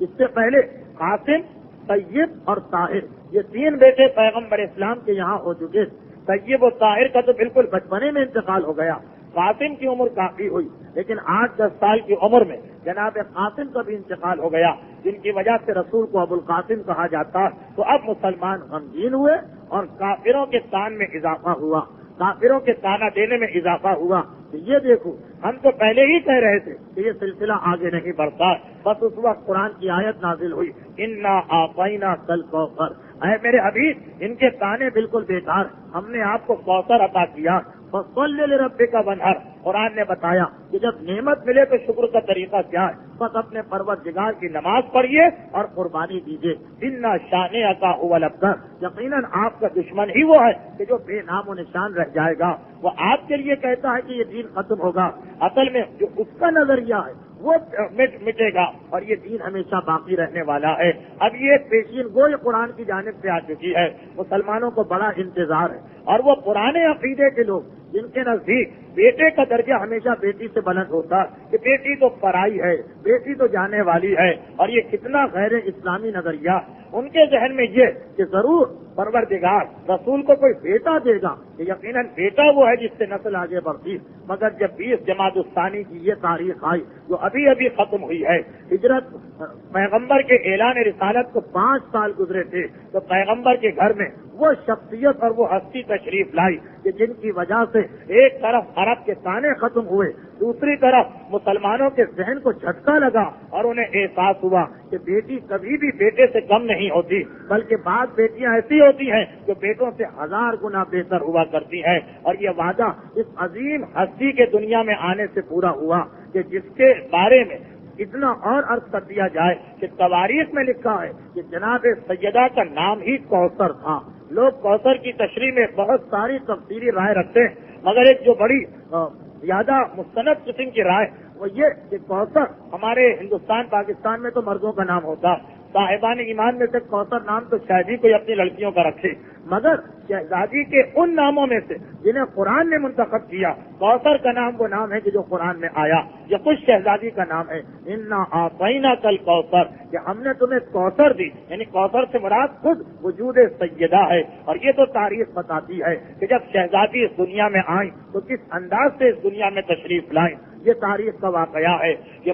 اس سے پہلے قاسم، طیب اور طاہر، یہ 3 بیٹے پیغمبر اسلام کے یہاں ہو چکے۔ طیب و طاہر کا تو بالکل بچپنے میں انتقال ہو گیا، قاسم کی عمر کافی ہوئی، لیکن 8-10 سال کی عمر میں جناب قاسم کا بھی انتقال ہو گیا، جن کی وجہ سے رسول کو ابو القاسم کہا جاتا۔ تو اب مسلمان غمگین ہوئے اور کافروں کے تان میں اضافہ ہوا، کافروں کے تانا دینے میں اضافہ ہوا کہ یہ دیکھو ہم تو پہلے ہی کہہ رہے تھے کہ یہ سلسلہ آگے نہیں بڑھتا۔ بس اس وقت قرآن کی آیت نازل ہوئی، انا اعطینا کل کوثر، اے میرے حبیب ان کے تانے بالکل بیکار، ہم نے آپ کو کوثر عطا کیا، فصلی لربک وانحر۔ قرآن نے بتایا کہ جب نعمت ملے تو شکر کا طریقہ کیا ہے، بس اپنے پروردگار کی نماز پڑھیے اور قربانی دیجیے۔ انا شانئک هو الابتر، یقیناً آپ کا دشمن ہی وہ ہے کہ جو بے نام و نشان رہ جائے گا۔ وہ آپ کے لیے کہتا ہے کہ یہ دین ختم ہوگا، اصل میں جو اس کا نظریہ ہے وہ مٹے گا اور یہ دین ہمیشہ باقی رہنے والا ہے۔ اب یہ پیشین گوئی قرآن کی جانب سے آ چکی ہے، مسلمانوں کو بڑا انتظار ہے، اور وہ پرانے عقیدے کے لوگ جن کے نزدیک بیٹے کا درجہ ہمیشہ بیٹی سے بلند ہوتا کہ بیٹی تو پرائی ہے، بیٹی تو جانے والی ہے، اور یہ کتنا غیر اسلامی نظریہ، ان کے ذہن میں یہ کہ ضرور پروردگار رسول کو کوئی بیٹا دے گا، کہ یقیناً بیٹا وہ ہے جس سے نسل آگے بڑھتی۔ مگر جب 20 جمادی الثانی کی یہ تاریخ آئی جو ابھی ختم ہوئی ہے، ہجرت پیغمبر کے اعلان رسالت کو 5 سال گزرے تھے، تو پیغمبر کے گھر میں وہ شخصیت اور وہ ہستی تشریف لائی کہ جن کی وجہ سے ایک طرف عرب کے تانے ختم ہوئے، دوسری طرف مسلمانوں کے ذہن کو جھٹکا لگا اور انہیں احساس ہوا کہ بیٹی کبھی بھی بیٹے سے کم نہیں ہوتی، بلکہ بعض بیٹیاں ایسی ہوتی ہیں جو بیٹوں سے 1000 گنا بہتر ہوا کرتی ہیں۔ اور یہ وعدہ اس عظیم ہستی کے دنیا میں آنے سے پورا ہوا کہ جس کے بارے میں اتنا اور عرض کر دیا جائے کہ تواریخ میں لکھا ہے کہ جناب سیدہ کا نام ہی کوثر تھا۔ لوگ کوثر کی تشریح میں بہت ساری تفصیلی رائے رکھتے ہیں، مگر ایک جو بڑی زیادہ مستند قسم کی رائے وہ یہ کہ کوثر ہمارے ہندوستان پاکستان میں تو مردوں کا نام ہوتا، صاحبان ایمان میں سے کوثر نام تو شاید ہی کوئی اپنی لڑکیوں کا رکھے، مگر شہزادی کے ان ناموں میں سے جنہیں قرآن نے منتخب کیا، کوثر کا نام وہ نام ہے کہ جو قرآن میں آیا، یہ خوش شہزادی کا نام ہے۔ انا اعطینا کل کوثر، کہ ہم نے تمہیں کوثر دی، یعنی کوثر سے مراد خود وجود سیدہ ہے۔ اور یہ تو تاریخ بتاتی ہے کہ جب شہزادی اس دنیا میں آئیں تو کس انداز سے اس دنیا میں تشریف لائیں۔ یہ تاریخ کا واقعہ ہے کہ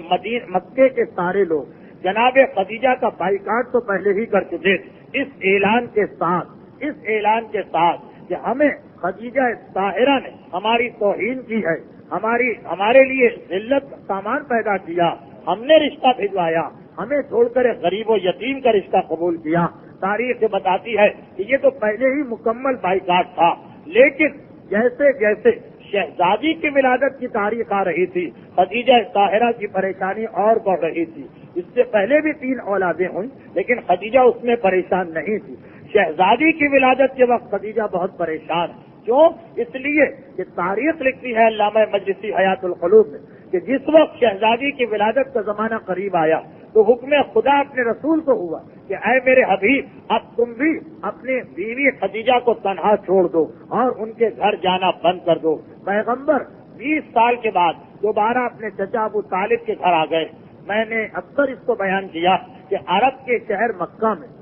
مکے کے سارے لوگ جناب خدیجہ کا بائیکاٹ تو پہلے ہی کر چکے تھے، اس اعلان کے ساتھ کہ ہمیں خدیجہ طاہرہ نے ہماری توہین کی ہے، ہمارے لیے ذلت سامان پیدا کیا، ہم نے رشتہ بھجوایا، ہمیں چھوڑ کر ایک غریب و یتیم کا رشتہ قبول کیا۔ تاریخ بتاتی ہے کہ یہ تو پہلے ہی مکمل بائیکاٹ تھا، لیکن جیسے جیسے شہزادی کی ولادت کی تاریخ آ رہی تھی، خدیجہ طاہرہ کی پریشانی اور بڑھ رہی تھی۔ اس سے پہلے بھی 3 اولادیں ہوئیں، لیکن خدیجہ اس میں پریشان نہیں تھی۔ شہزادی کی ولادت کے وقت خدیجہ بہت پریشان ہے۔ کیوں؟ اس لیے کہ تاریخ لکھتی ہے علامہ مجلسی حیات القلوب میں کہ جس وقت شہزادی کی ولادت کا زمانہ قریب آیا تو حکم خدا اپنے رسول کو ہوا کہ اے میرے حبیب، اب تم بھی اپنی بیوی خدیجہ کو تنہا چھوڑ دو اور ان کے گھر جانا بند کر دو۔ پیغمبر 20 سال کے بعد دوبارہ اپنے چچا ابو طالب کے گھر آ گئے۔ میں نے اکثر اس کو بیان کیا کہ عرب کے شہر مکہ میں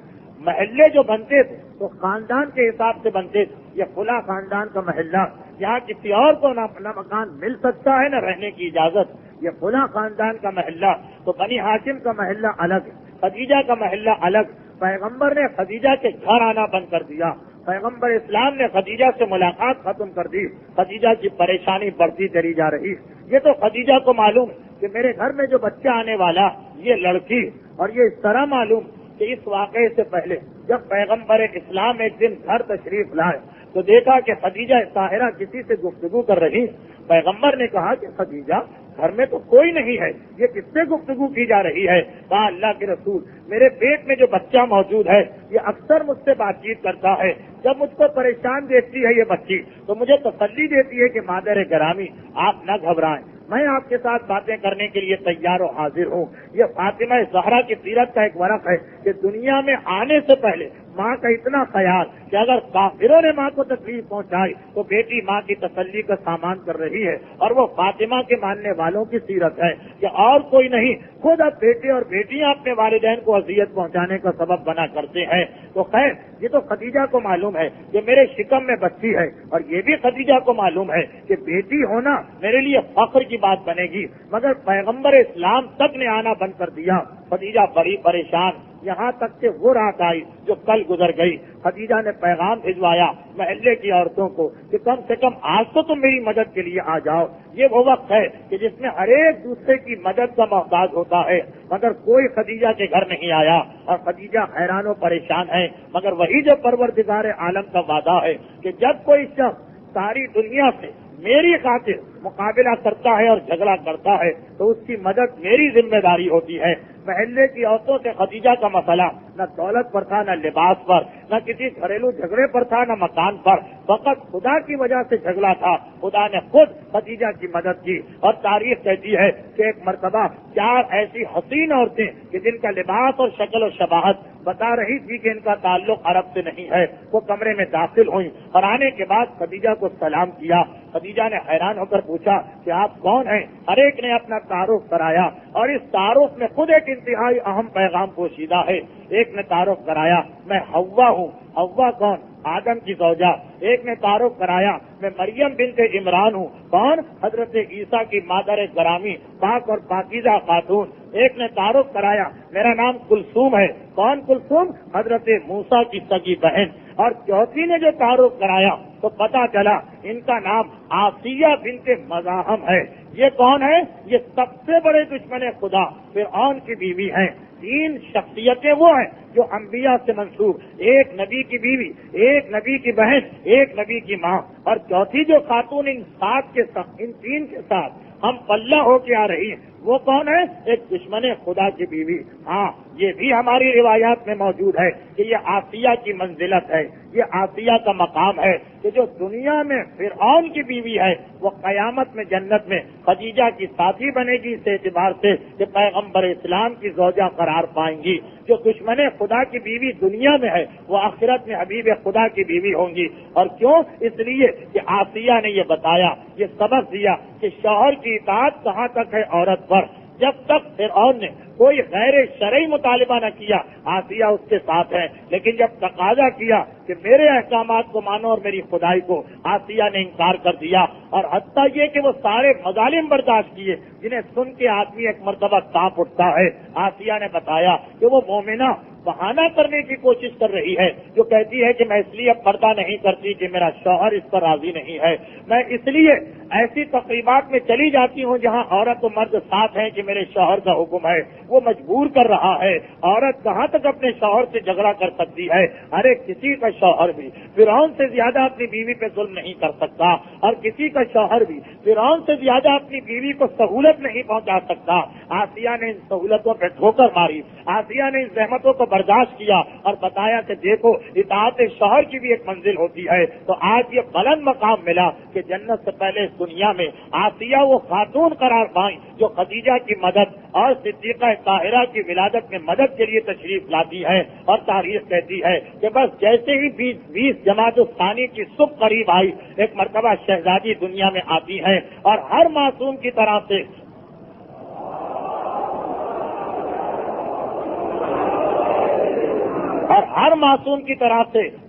محلے جو بنتے تھے تو خاندان کے حساب سے بنتے تھے۔ یہ فلاں خاندان کا محلہ، یہاں کسی اور کو نہ مکان مل سکتا ہے نہ رہنے کی اجازت، یہ فلاں خاندان کا محلہ، تو بنی ہاشم کا محلہ الگ ہے، خدیجہ کا محلہ الگ۔ پیغمبر نے خدیجہ کے گھر آنا بند کر دیا، پیغمبر اسلام نے خدیجہ سے ملاقات ختم کر دی، خدیجہ کی پریشانی بڑھتی چلی جا رہی۔ یہ تو خدیجہ کو معلوم کہ میرے گھر میں جو بچہ آنے والا یہ لڑکی، اور یہ اس طرح معلوم کہ اس واقعے سے پہلے جب پیغمبر اسلام ایک دن گھر تشریف لائے تو دیکھا کہ خدیجہ طاہرہ کسی سے گفتگو کر رہی۔ پیغمبر نے کہا کہ خدیجہ گھر میں تو کوئی نہیں ہے، یہ کس سے گفتگو کی جا رہی ہے؟ کہا اللہ کے رسول، میرے پیٹ میں جو بچہ موجود ہے یہ اکثر مجھ سے بات چیت کرتا ہے، جب مجھ کو پریشان دیکھتی ہے یہ بچی تو مجھے تسلی دیتی ہے کہ مادر گرامی آپ نہ گھبرائیں، میں آپ کے ساتھ باتیں کرنے کے لیے تیار و حاضر ہوں۔ یہ فاطمہ زہرا کی سیرت کا ایک ورق ہے کہ دنیا میں آنے سے پہلے ماں کا اتنا خیال کہ اگر کافروں نے ماں کو تکلیف پہنچائی تو بیٹی ماں کی تسلی کا سامان کر رہی ہے، اور وہ فاطمہ کے ماننے والوں کی سیرت ہے کہ اور کوئی نہیں، خود اب بیٹے اور بیٹیاں اپنے والدین کو اذیت پہنچانے کا سبب بنا کرتے ہیں۔ تو خیر، یہ تو خدیجہ کو معلوم ہے کہ میرے شکم میں بچی ہے، اور یہ بھی خدیجہ کو معلوم ہے کہ بیٹی ہونا میرے لیے فخر کی بات بنے گی، مگر پیغمبر اسلام تک نے آنا بند کر دیا۔ خدیجہ بڑی پریشان، یہاں تک کہ وہ رات آئی جو کل گزر گئی۔ خدیجہ نے پیغام بھجوایا محلے کی عورتوں کو کہ کم سے کم آج تو تم میری مدد کے لیے آ جاؤ۔ یہ وہ وقت ہے کہ جس میں ہر ایک دوسرے کی مدد کا محتاج ہوتا ہے، مگر کوئی خدیجہ کے گھر نہیں آیا، اور خدیجہ حیران و پریشان ہے۔ مگر وہی جو پروردگار عالم کا وعدہ ہے کہ جب کوئی شخص ساری دنیا سے میری خاطر مقابلہ کرتا ہے اور جھگڑا کرتا ہے تو اس کی مدد میری ذمہ داری ہوتی ہے۔ محلے کی عورتوں سے خدیجہ کا مسئلہ نہ دولت پر تھا، نہ لباس پر، نہ کسی گھریلو جھگڑے پر تھا، نہ مکان پر، فقط خدا کی وجہ سے جھگڑا تھا۔ خدا نے خود خدیجہ کی مدد کی، اور تاریخ کہتی ہے کہ ایک مرتبہ 4 ایسی حسین عورتیں کہ جن کا لباس اور شکل و شباہت بتا رہی تھی کہ ان کا تعلق عرب سے نہیں ہے، وہ کمرے میں داخل ہوئیں، اور آنے کے بعد خدیجہ کو سلام کیا۔ خدیجہ نے حیران ہو کر پوچھا کہ آپ کون ہیں؟ ہر ایک نے اپنا تعارف کرایا، اور اس تعارف میں خود ایک انتہائی اہم پیغام پوشیدہ ہے۔ ایک نے تعارف کرایا میں حوا ہوں۔ حوا کون؟ آدم کی زوجہ۔ ایک نے تعارف کرایا میں مریم بنت عمران ہوں۔ کون؟ حضرت عیسیٰ کی مادر گرامی، پاک اور پاکیزہ خاتون۔ ایک نے تعارف کرایا میرا نام کلثوم ہے۔ کون کلثوم؟ حضرت موسیٰ کی سگی بہن۔ اور چوتھی نے جو تعارف کرایا تو پتا چلا ان کا نام آسیہ بنت مزاحم ہے۔ یہ کون ہے؟ یہ سب سے بڑے دشمن خدا فرعون کی بیوی ہیں۔ 3 شخصیتیں وہ ہیں جو انبیاء سے منسوب، ایک نبی کی بیوی، ایک نبی کی بہن، ایک نبی کی ماں، اور چوتھی جو خاتون ان 3 کے ساتھ ہم پلہ ہو کے آ رہی ہیں وہ کون ہے؟ ایک دشمن خدا کی بیوی۔ ہاں، یہ بھی ہماری روایات میں موجود ہے کہ یہ آسیہ کی منزلت ہے، یہ آسیہ کا مقام ہے کہ جو دنیا میں فرعون کی بیوی ہے وہ قیامت میں جنت میں خدیجہ کی ساتھی بنے گی، اس اعتبار سے کہ پیغمبر اسلام کی زوجہ قرار پائیں گی۔ جو دشمن خدا کی بیوی دنیا میں ہے وہ آخرت میں حبیب خدا کی بیوی ہوں گی۔ اور کیوں؟ اس لیے کہ آسیہ نے یہ بتایا، یہ سبق دیا کہ شوہر کی اطاعت کہاں تک ہے عورت پر۔ جب تک فرعون نے کوئی غیر شرعی مطالبہ نہ کیا آسیہ اس کے ساتھ ہے، لیکن جب تقاضا کیا کہ میرے احکامات کو مانو اور میری خدائی کو، آسیہ نے انکار کر دیا۔ اور حتیٰ یہ کہ وہ سارے مظالم برداشت کیے جنہیں سن کے آدمی ایک مرتبہ کانپ اٹھتا ہے۔ آسیہ نے بتایا کہ وہ مومنہ بہانہ کرنے کی کوشش کر رہی ہے، جو کہتی ہے کہ میں اس لیے اب پردہ نہیں کرتی کہ میرا شوہر اس پر راضی نہیں ہے، میں اس لیے ایسی تقریبات میں چلی جاتی ہوں جہاں عورت و مرد ساتھ ہیں کہ میرے شوہر کا حکم ہے، وہ مجبور کر رہا ہے۔ عورت کہاں تک اپنے شوہر سے جھگڑا کر سکتی ہے؟ ہر ایک کسی کا شوہر بھی فرعون سے زیادہ اپنی بیوی پہ ظلم نہیں کر سکتا، اور کسی کا شوہر بھی فرعون سے زیادہ اپنی بیوی کو سہولت نہیں پہنچا سکتا۔ آسیہ نے ان سہولتوں پہ ٹھوکر ماری، آسیہ نے ان زحمتوں کو برداشت کیا اور بتایا کہ دیکھو اطاعت شوہر کی بھی ایک منزل ہوتی ہے۔ تو آج یہ بلند مقام ملا کہ جنت سے پہلے اس دنیا میں آسیہ وہ خاتون قرار پائیں جو خدیجہ کی مدد اور صدیقہ طاہرہ کی ولادت میں مدد کے لیے تشریف لاتی ہے۔ اور تاریخ کہتی ہے کہ بس جیسے ہی 20 جمادی الثانی کی صبح قریب آئی، ایک مرتبہ شہزادی دنیا میں آتی ہے اور ہر معصوم کی طرح سے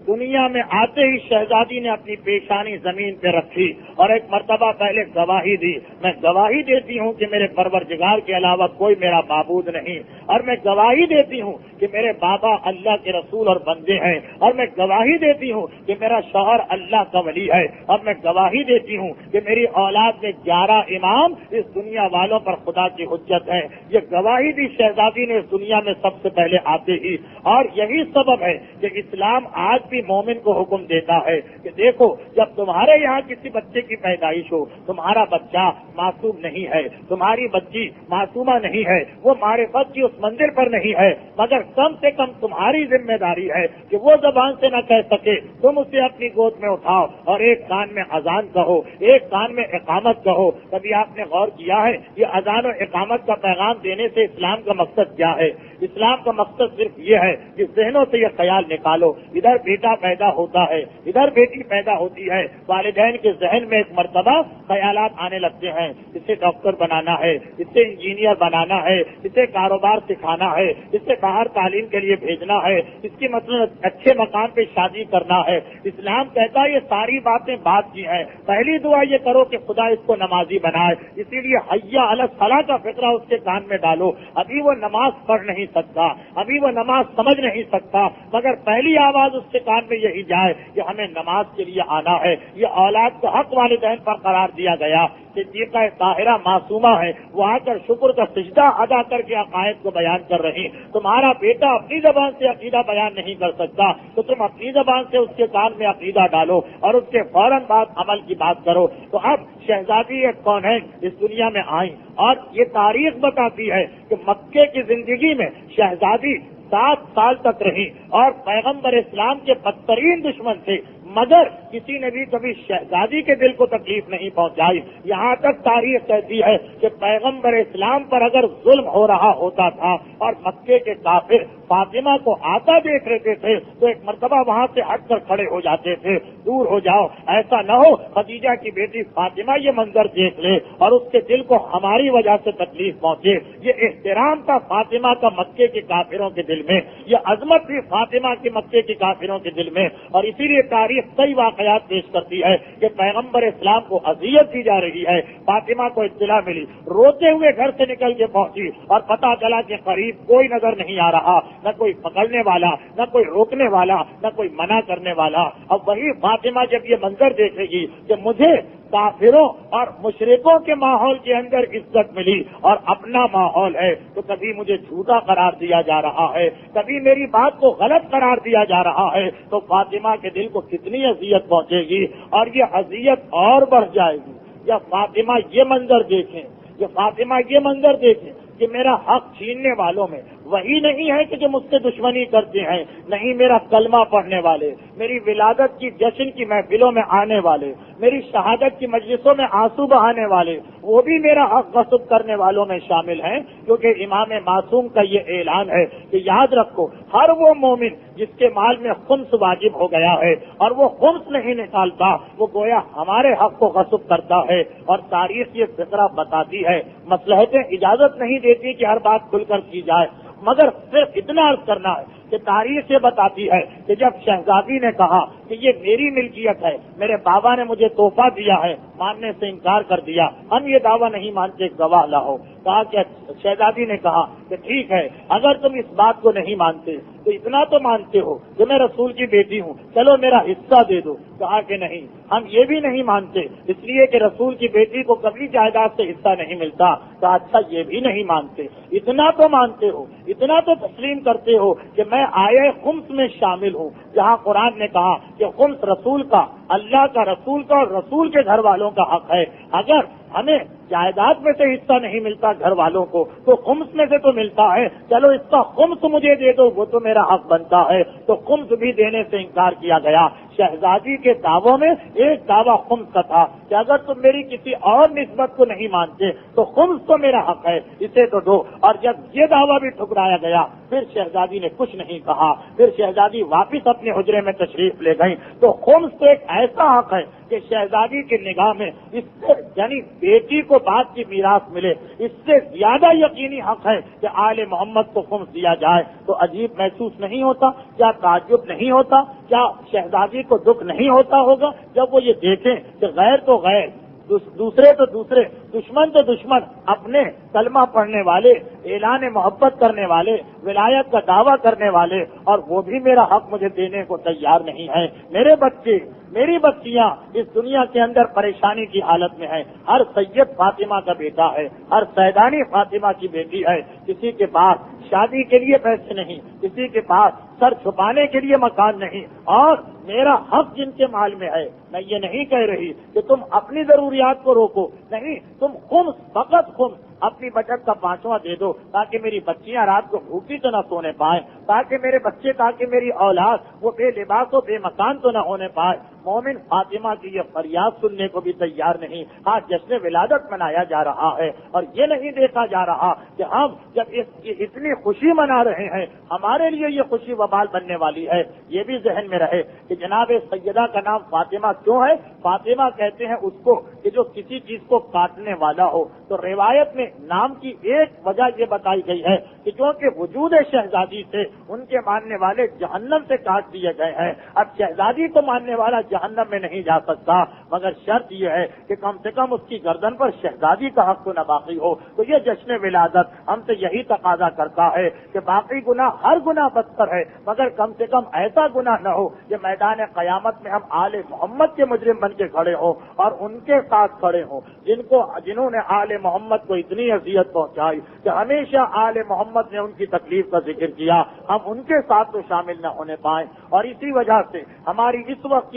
دنیا میں آتے ہی شہزادی نے اپنی پیشانی زمین پہ رکھی اور ایک مرتبہ پہلے گواہی دی، میں گواہی دیتی ہوں کہ میرے پروردگار کے علاوہ کوئی میرا معبود نہیں، اور میں گواہی دیتی ہوں کہ میرے بابا اللہ کے رسول اور بندے ہیں، اور میں گواہی دیتی ہوں کہ میرا شوہر اللہ کا ولی ہے، اور میں گواہی دیتی ہوں کہ میری اولاد میں 11 امام اس دنیا والوں پر خدا کی حجت ہے۔ یہ گواہی دی شہزادی نے اس دنیا میں سب سے پہلے آتے ہی، اور یہی سبب ہے کہ اسلام آج بھی مومن کو حکم دیتا ہے کہ دیکھو جب تمہارے یہاں کسی بچے کی پیدائش ہو، تمہارا بچہ معصوم نہیں ہے، تمہاری بچی معصومہ نہیں ہے، وہ معرفت کی اس منزل پر نہیں ہے، مگر کم سے کم تمہاری ذمہ داری ہے کہ وہ زبان سے نہ کہہ سکے، تم اسے اپنی گود میں اٹھاؤ اور ایک کان میں اذان کہو، ایک کان میں اقامت کہو۔ کبھی آپ نے غور کیا ہے یہ اذان و اقامت کا پیغام دینے سے اسلام کا مقصد کیا ہے؟ اسلام کا مقصد صرف یہ ہے کہ ذہنوں سے یہ خیال نکالو، ادھر بیٹا پیدا ہوتا ہے، ادھر بیٹی پیدا ہوتی ہے، والدین کے ذہن میں ایک مرتبہ خیالات آنے لگتے ہیں، اسے ڈاکٹر بنانا ہے، اسے انجینئر بنانا ہے، اسے کاروبار سکھانا ہے، اسے باہر تعلیم کے لیے بھیجنا ہے، اس کی مطلب اچھے مقام پہ شادی کرنا ہے۔ اسلام کہتا ہے یہ ساری باتیں بات کی ہیں، پہلی دعا یہ کرو کہ خدا اس کو نمازی بنائے، اسی لیے حی علی الصلاۃ کا فکرہ اس کے کان میں ڈالو۔ ابھی وہ نماز پڑھ نہیں سکتا، ابھی وہ نماز سمجھ نہیں سکتا، مگر پہلی آواز اس کے کان میں یہی جائے کہ ہمیں نماز کے لیے آنا ہے۔ یہ اولاد کا حق والدین پر قرار دیا گیا۔ صدیقہ طاہرہ معصومہ ہے، وہ آ کر شکر کا سجدہ ادا کر کے عقائد کو بیان کر رہی۔ تمہارا بیٹا اپنی زبان سے عقیدہ بیان نہیں کر سکتا تو تم اپنی زبان سے اس کے کان میں عقیدہ ڈالو اور اس کے فوراً بعد عمل کی بات کرو۔ تو اب شہزادی ایک کونین اس دنیا میں آئیں، اور یہ تاریخ بتاتی ہے کہ مکے کی زندگی میں شہزادی 7 سال تک رہی اور پیغمبر اسلام کے بدترین دشمن تھے، مگر کسی نے بھی کبھی شہزادی کے دل کو تکلیف نہیں پہنچائی۔ یہاں تک تاریخ کہتی ہے کہ پیغمبر اسلام پر اگر ظلم ہو رہا ہوتا تھا اور مکے کے کافر فاطمہ کو آتا دیکھ رہے تھے تو ایک مرتبہ وہاں سے ہٹ کر کھڑے ہو جاتے تھے، دور ہو جاؤ، ایسا نہ ہو خدیجہ کی بیٹی فاطمہ یہ منظر دیکھ لے اور اس کے دل کو ہماری وجہ سے تکلیف پہنچے۔ یہ احترام تھا فاطمہ کا مکے کے کافروں کے دل میں، یہ عظمت تھی فاطمہ کی مکے کے کافروں کے دل میں، اور اسی لیے تاریخ کئی واقعات پیش کرتی ہے کہ پیغمبر اسلام کو اذیت دی جا رہی ہے۔ فاطمہ کو اطلاع ملی، روتے ہوئے گھر سے نکل کے پہنچی اور پتہ چلا کہ قریب کوئی نظر نہیں آ رہا، نہ کوئی پکڑنے والا، نہ کوئی روکنے والا، نہ کوئی منع کرنے والا۔ اب وہی فاطمہ جب یہ منظر دیکھے گی کہ مجھے کافروں اور مشرکوں کے ماحول کے اندر عزت ملی اور اپنا ماحول ہے، تو کبھی مجھے جھوٹا قرار دیا جا رہا ہے، کبھی میری بات کو غلط قرار دیا جا رہا ہے، تو فاطمہ کے دل کو کتنی اذیت پہنچے گی اور یہ اذیت اور بڑھ جائے گی۔ یا فاطمہ یہ منظر دیکھیں کہ میرا حق چھیننے والوں میں وہی نہیں ہے کہ جو مجھ سے دشمنی کرتے ہیں، نہیں، میرا کلمہ پڑھنے والے، میری ولادت کی جشن کی محفلوں میں آنے والے، میری شہادت کی مجلسوں میں آنسو بہانے والے، وہ بھی میرا حق غصب کرنے والوں میں شامل ہیں، کیونکہ امام معصوم کا یہ اعلان ہے کہ یاد رکھو، ہر وہ مومن جس کے مال میں خمس واجب ہو گیا ہے اور وہ خمس نہیں نکالتا، وہ گویا ہمارے حق کو غصب کرتا ہے۔ اور تاریخ یہ فقرہ بتاتی ہے، مصلحتیں اجازت نہیں دیتی کہ ہر بات کھل کر کی جائے، مگر صرف اتنا عرض کرنا ہے کہ تاریخ یہ بتاتی ہے کہ جب شہزادی نے کہا کہ یہ میری ملکیت ہے، میرے بابا نے مجھے تحفہ دیا ہے، ماننے سے انکار کر دیا، ہم یہ دعویٰ نہیں مانتے، گواہ لاؤ۔ کہا کہ شہزادی نے کہا کہ ٹھیک ہے، اگر تم اس بات کو نہیں مانتے تو اتنا تو مانتے ہو کہ میں رسول کی بیٹی ہوں، چلو میرا حصہ دے دو۔ کہا کہ نہیں، ہم یہ بھی نہیں مانتے، اس لیے کہ رسول کی بیٹی کو کبھی جائیداد سے حصہ نہیں ملتا۔ کہا اچھا یہ بھی نہیں مانتے، اتنا تو مانتے ہو، اتنا تو تسلیم کرتے ہو کہ میں آئے خمس میں شامل ہوں، جہاں قرآن نے کہا کہ خمس رسول کا، اللہ کا، رسول کا اور رسول کے گھر والوں کا حق ہے۔ اگر ہمیں جائیداد میں سے حصہ نہیں ملتا گھر والوں کو تو خمس میں سے تو ملتا ہے، چلو اس کا خمس مجھے دے دو، وہ تو میرا حق بنتا ہے۔ تو خمس بھی دینے سے انکار کیا گیا۔ شہزادی کے دعووں میں ایک دعویٰ خمس کا تھا کہ اگر تم میری کسی اور نسبت کو نہیں مانتے تو خمس تو میرا حق ہے، اسے تو دو۔ اور جب یہ دعویٰ بھی ٹھکرایا گیا، پھر شہزادی نے کچھ نہیں کہا، پھر شہزادی واپس اپنے حجرے میں تشریف لے گئی۔ تو خمس تو ایک ایسا حق ہے کہ شہزادی کی نگاہ میں اس سے، یعنی بیٹی کو بعد کی میراث ملے، اس سے زیادہ یقینی حق ہے کہ آل محمد کو خمس دیا جائے۔ تو عجیب محسوس نہیں ہوتا؟ کیا تعجب نہیں ہوتا؟ کیا شہزادی کو دکھ نہیں ہوتا ہوگا جب وہ یہ دیکھیں کہ غیر تو غیر، دوسرے تو دوسرے، دشمن تو دشمن، اپنے کلمہ پڑھنے والے، اعلان محبت کرنے والے، ولایت کا دعویٰ کرنے والے، اور وہ بھی میرا حق مجھے دینے کو تیار نہیں ہے۔ میرے بچے، میری بچیاں اس دنیا کے اندر پریشانی کی حالت میں ہیں۔ ہر سید فاطمہ کا بیٹا ہے، ہر سیدانی فاطمہ کی بیٹی ہے۔ کسی کے پاس شادی کے لیے پیسے نہیں، کسی کے پاس سر چھپانے کے لیے مکان نہیں، اور میرا حق جن کے مال میں ہے۔ میں یہ نہیں کہہ رہی کہ تم اپنی ضروریات کو روکو، نہیں، تم خمس، فقط خمس اپنی بچت کا 5واں دے دو، تاکہ میری بچیاں رات کو بھوکی تو نہ سونے پائیں، تاکہ میرے بچے، تاکہ میری اولاد وہ بے لباس و بے مکان تو نہ ہونے پائے۔ مومن فاطمہ کی یہ فریاد سننے کو بھی تیار نہیں۔ ہاں، جشن ولادت منایا جا رہا ہے، اور یہ نہیں دیکھا جا رہا کہ ہم جب اس کی اتنی خوشی منا رہے ہیں، ہمارے لیے یہ خوشی وبال بننے والی ہے۔ یہ بھی ذہن میں رہے کہ جناب سیدہ کا نام فاطمہ کیوں ہے؟ فاطمہ کہتے ہیں اس کو کہ جو کسی چیز کو کاٹنے والا ہو۔ تو روایت میں نام کی ایک وجہ یہ بتائی گئی ہے کہ جو کہ وجود شہزادی سے ان کے ماننے والے جہنم سے کاٹ دیے گئے ہیں۔ اب شہزادی کو ماننے والا جہنم میں نہیں جا سکتا، مگر شرط یہ ہے کہ کم سے کم اس کی گردن پر شہزادی کا حق تو نہ باقی ہو۔ تو یہ جشن ولادت ہم سے یہی تقاضا کرتا ہے کہ باقی گناہ، ہر گناہ بدتر ہے، مگر کم سے کم ایسا گناہ نہ ہو کہ میدان قیامت میں ہم آل محمد کے مجرم بن کے کھڑے ہوں اور ان کے ساتھ کھڑے ہوں جنہوں نے آل محمد کو اتنی اذیت پہنچائی کہ ہمیشہ آل محمد نے ان کی تکلیف کا ذکر کیا، ہم ان کے ساتھ تو شامل نہ ہونے پائیں۔ اور اسی وجہ سے ہماری اس وقت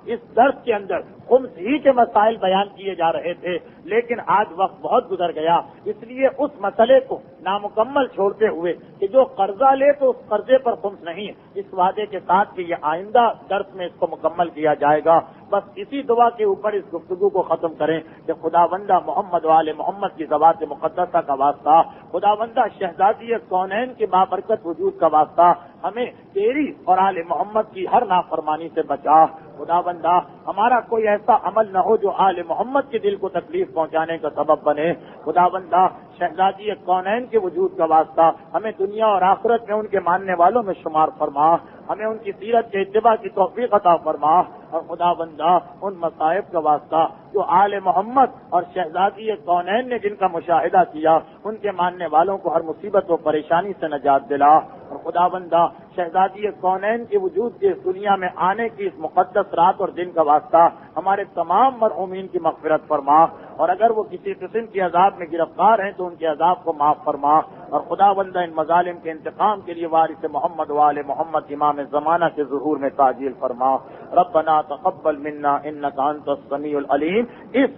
اس درس کے اندر خمس ہی کے مسائل بیان کیے جا رہے تھے، لیکن آج وقت بہت گزر گیا، اس لیے اس مسئلے کو نامکمل چھوڑتے ہوئے کہ جو قرضہ لے تو اس قرضے پر خمس نہیں، اس وعدے کے ساتھ کہ یہ آئندہ درس میں اس کو مکمل کیا جائے گا، بس اسی دعا کے اوپر اس گفتگو کو ختم کریں کہ خداوندہ محمد و آل محمد کی ذوات مقدسہ کا واسطہ، خداوندہ شہزادی کونین کے بابرکت وجود کا واسطہ، ہمیں تیری اور آل محمد کی ہر نافرمانی سے بچا۔ خداوندہ ہمارا کوئی ایسا عمل نہ ہو جو آل محمد کے دل کو تکلیف پہنچانے کا سبب بنے۔ خداوندہ شہزادی کونین کے وجود کا واسطہ ہمیں دنیا اور آخرت میں ان کے ماننے والوں میں شمار فرما، ہمیں ان کی سیرت کے اتباع کی توفیق عطا فرما، اور خداوندہ ان مصائب کا واسطہ جو آل محمد اور شہزادی کونین نے جن کا مشاہدہ کیا، ان کے ماننے والوں کو ہر مصیبت و پریشانی سے نجات دلا، اور خداوندہ شہزادی کونین کے وجود کے اس دنیا میں آنے کی اس مقدس رات اور دن کا واسطہ ہمارے تمام مرحومین کی مغفرت فرما، اور اگر وہ کسی قسم کے عذاب میں گرفتار ہیں تو ان کے عذاب کو معاف فرما، اور خداوندہ ان مظالم کے انتقام کے لیے وارث محمد و آل محمد امام زمانہ کے ظہور میں تعجیل فرما۔ ربنا تقبل منا انک انت السمیع العلیم۔ اس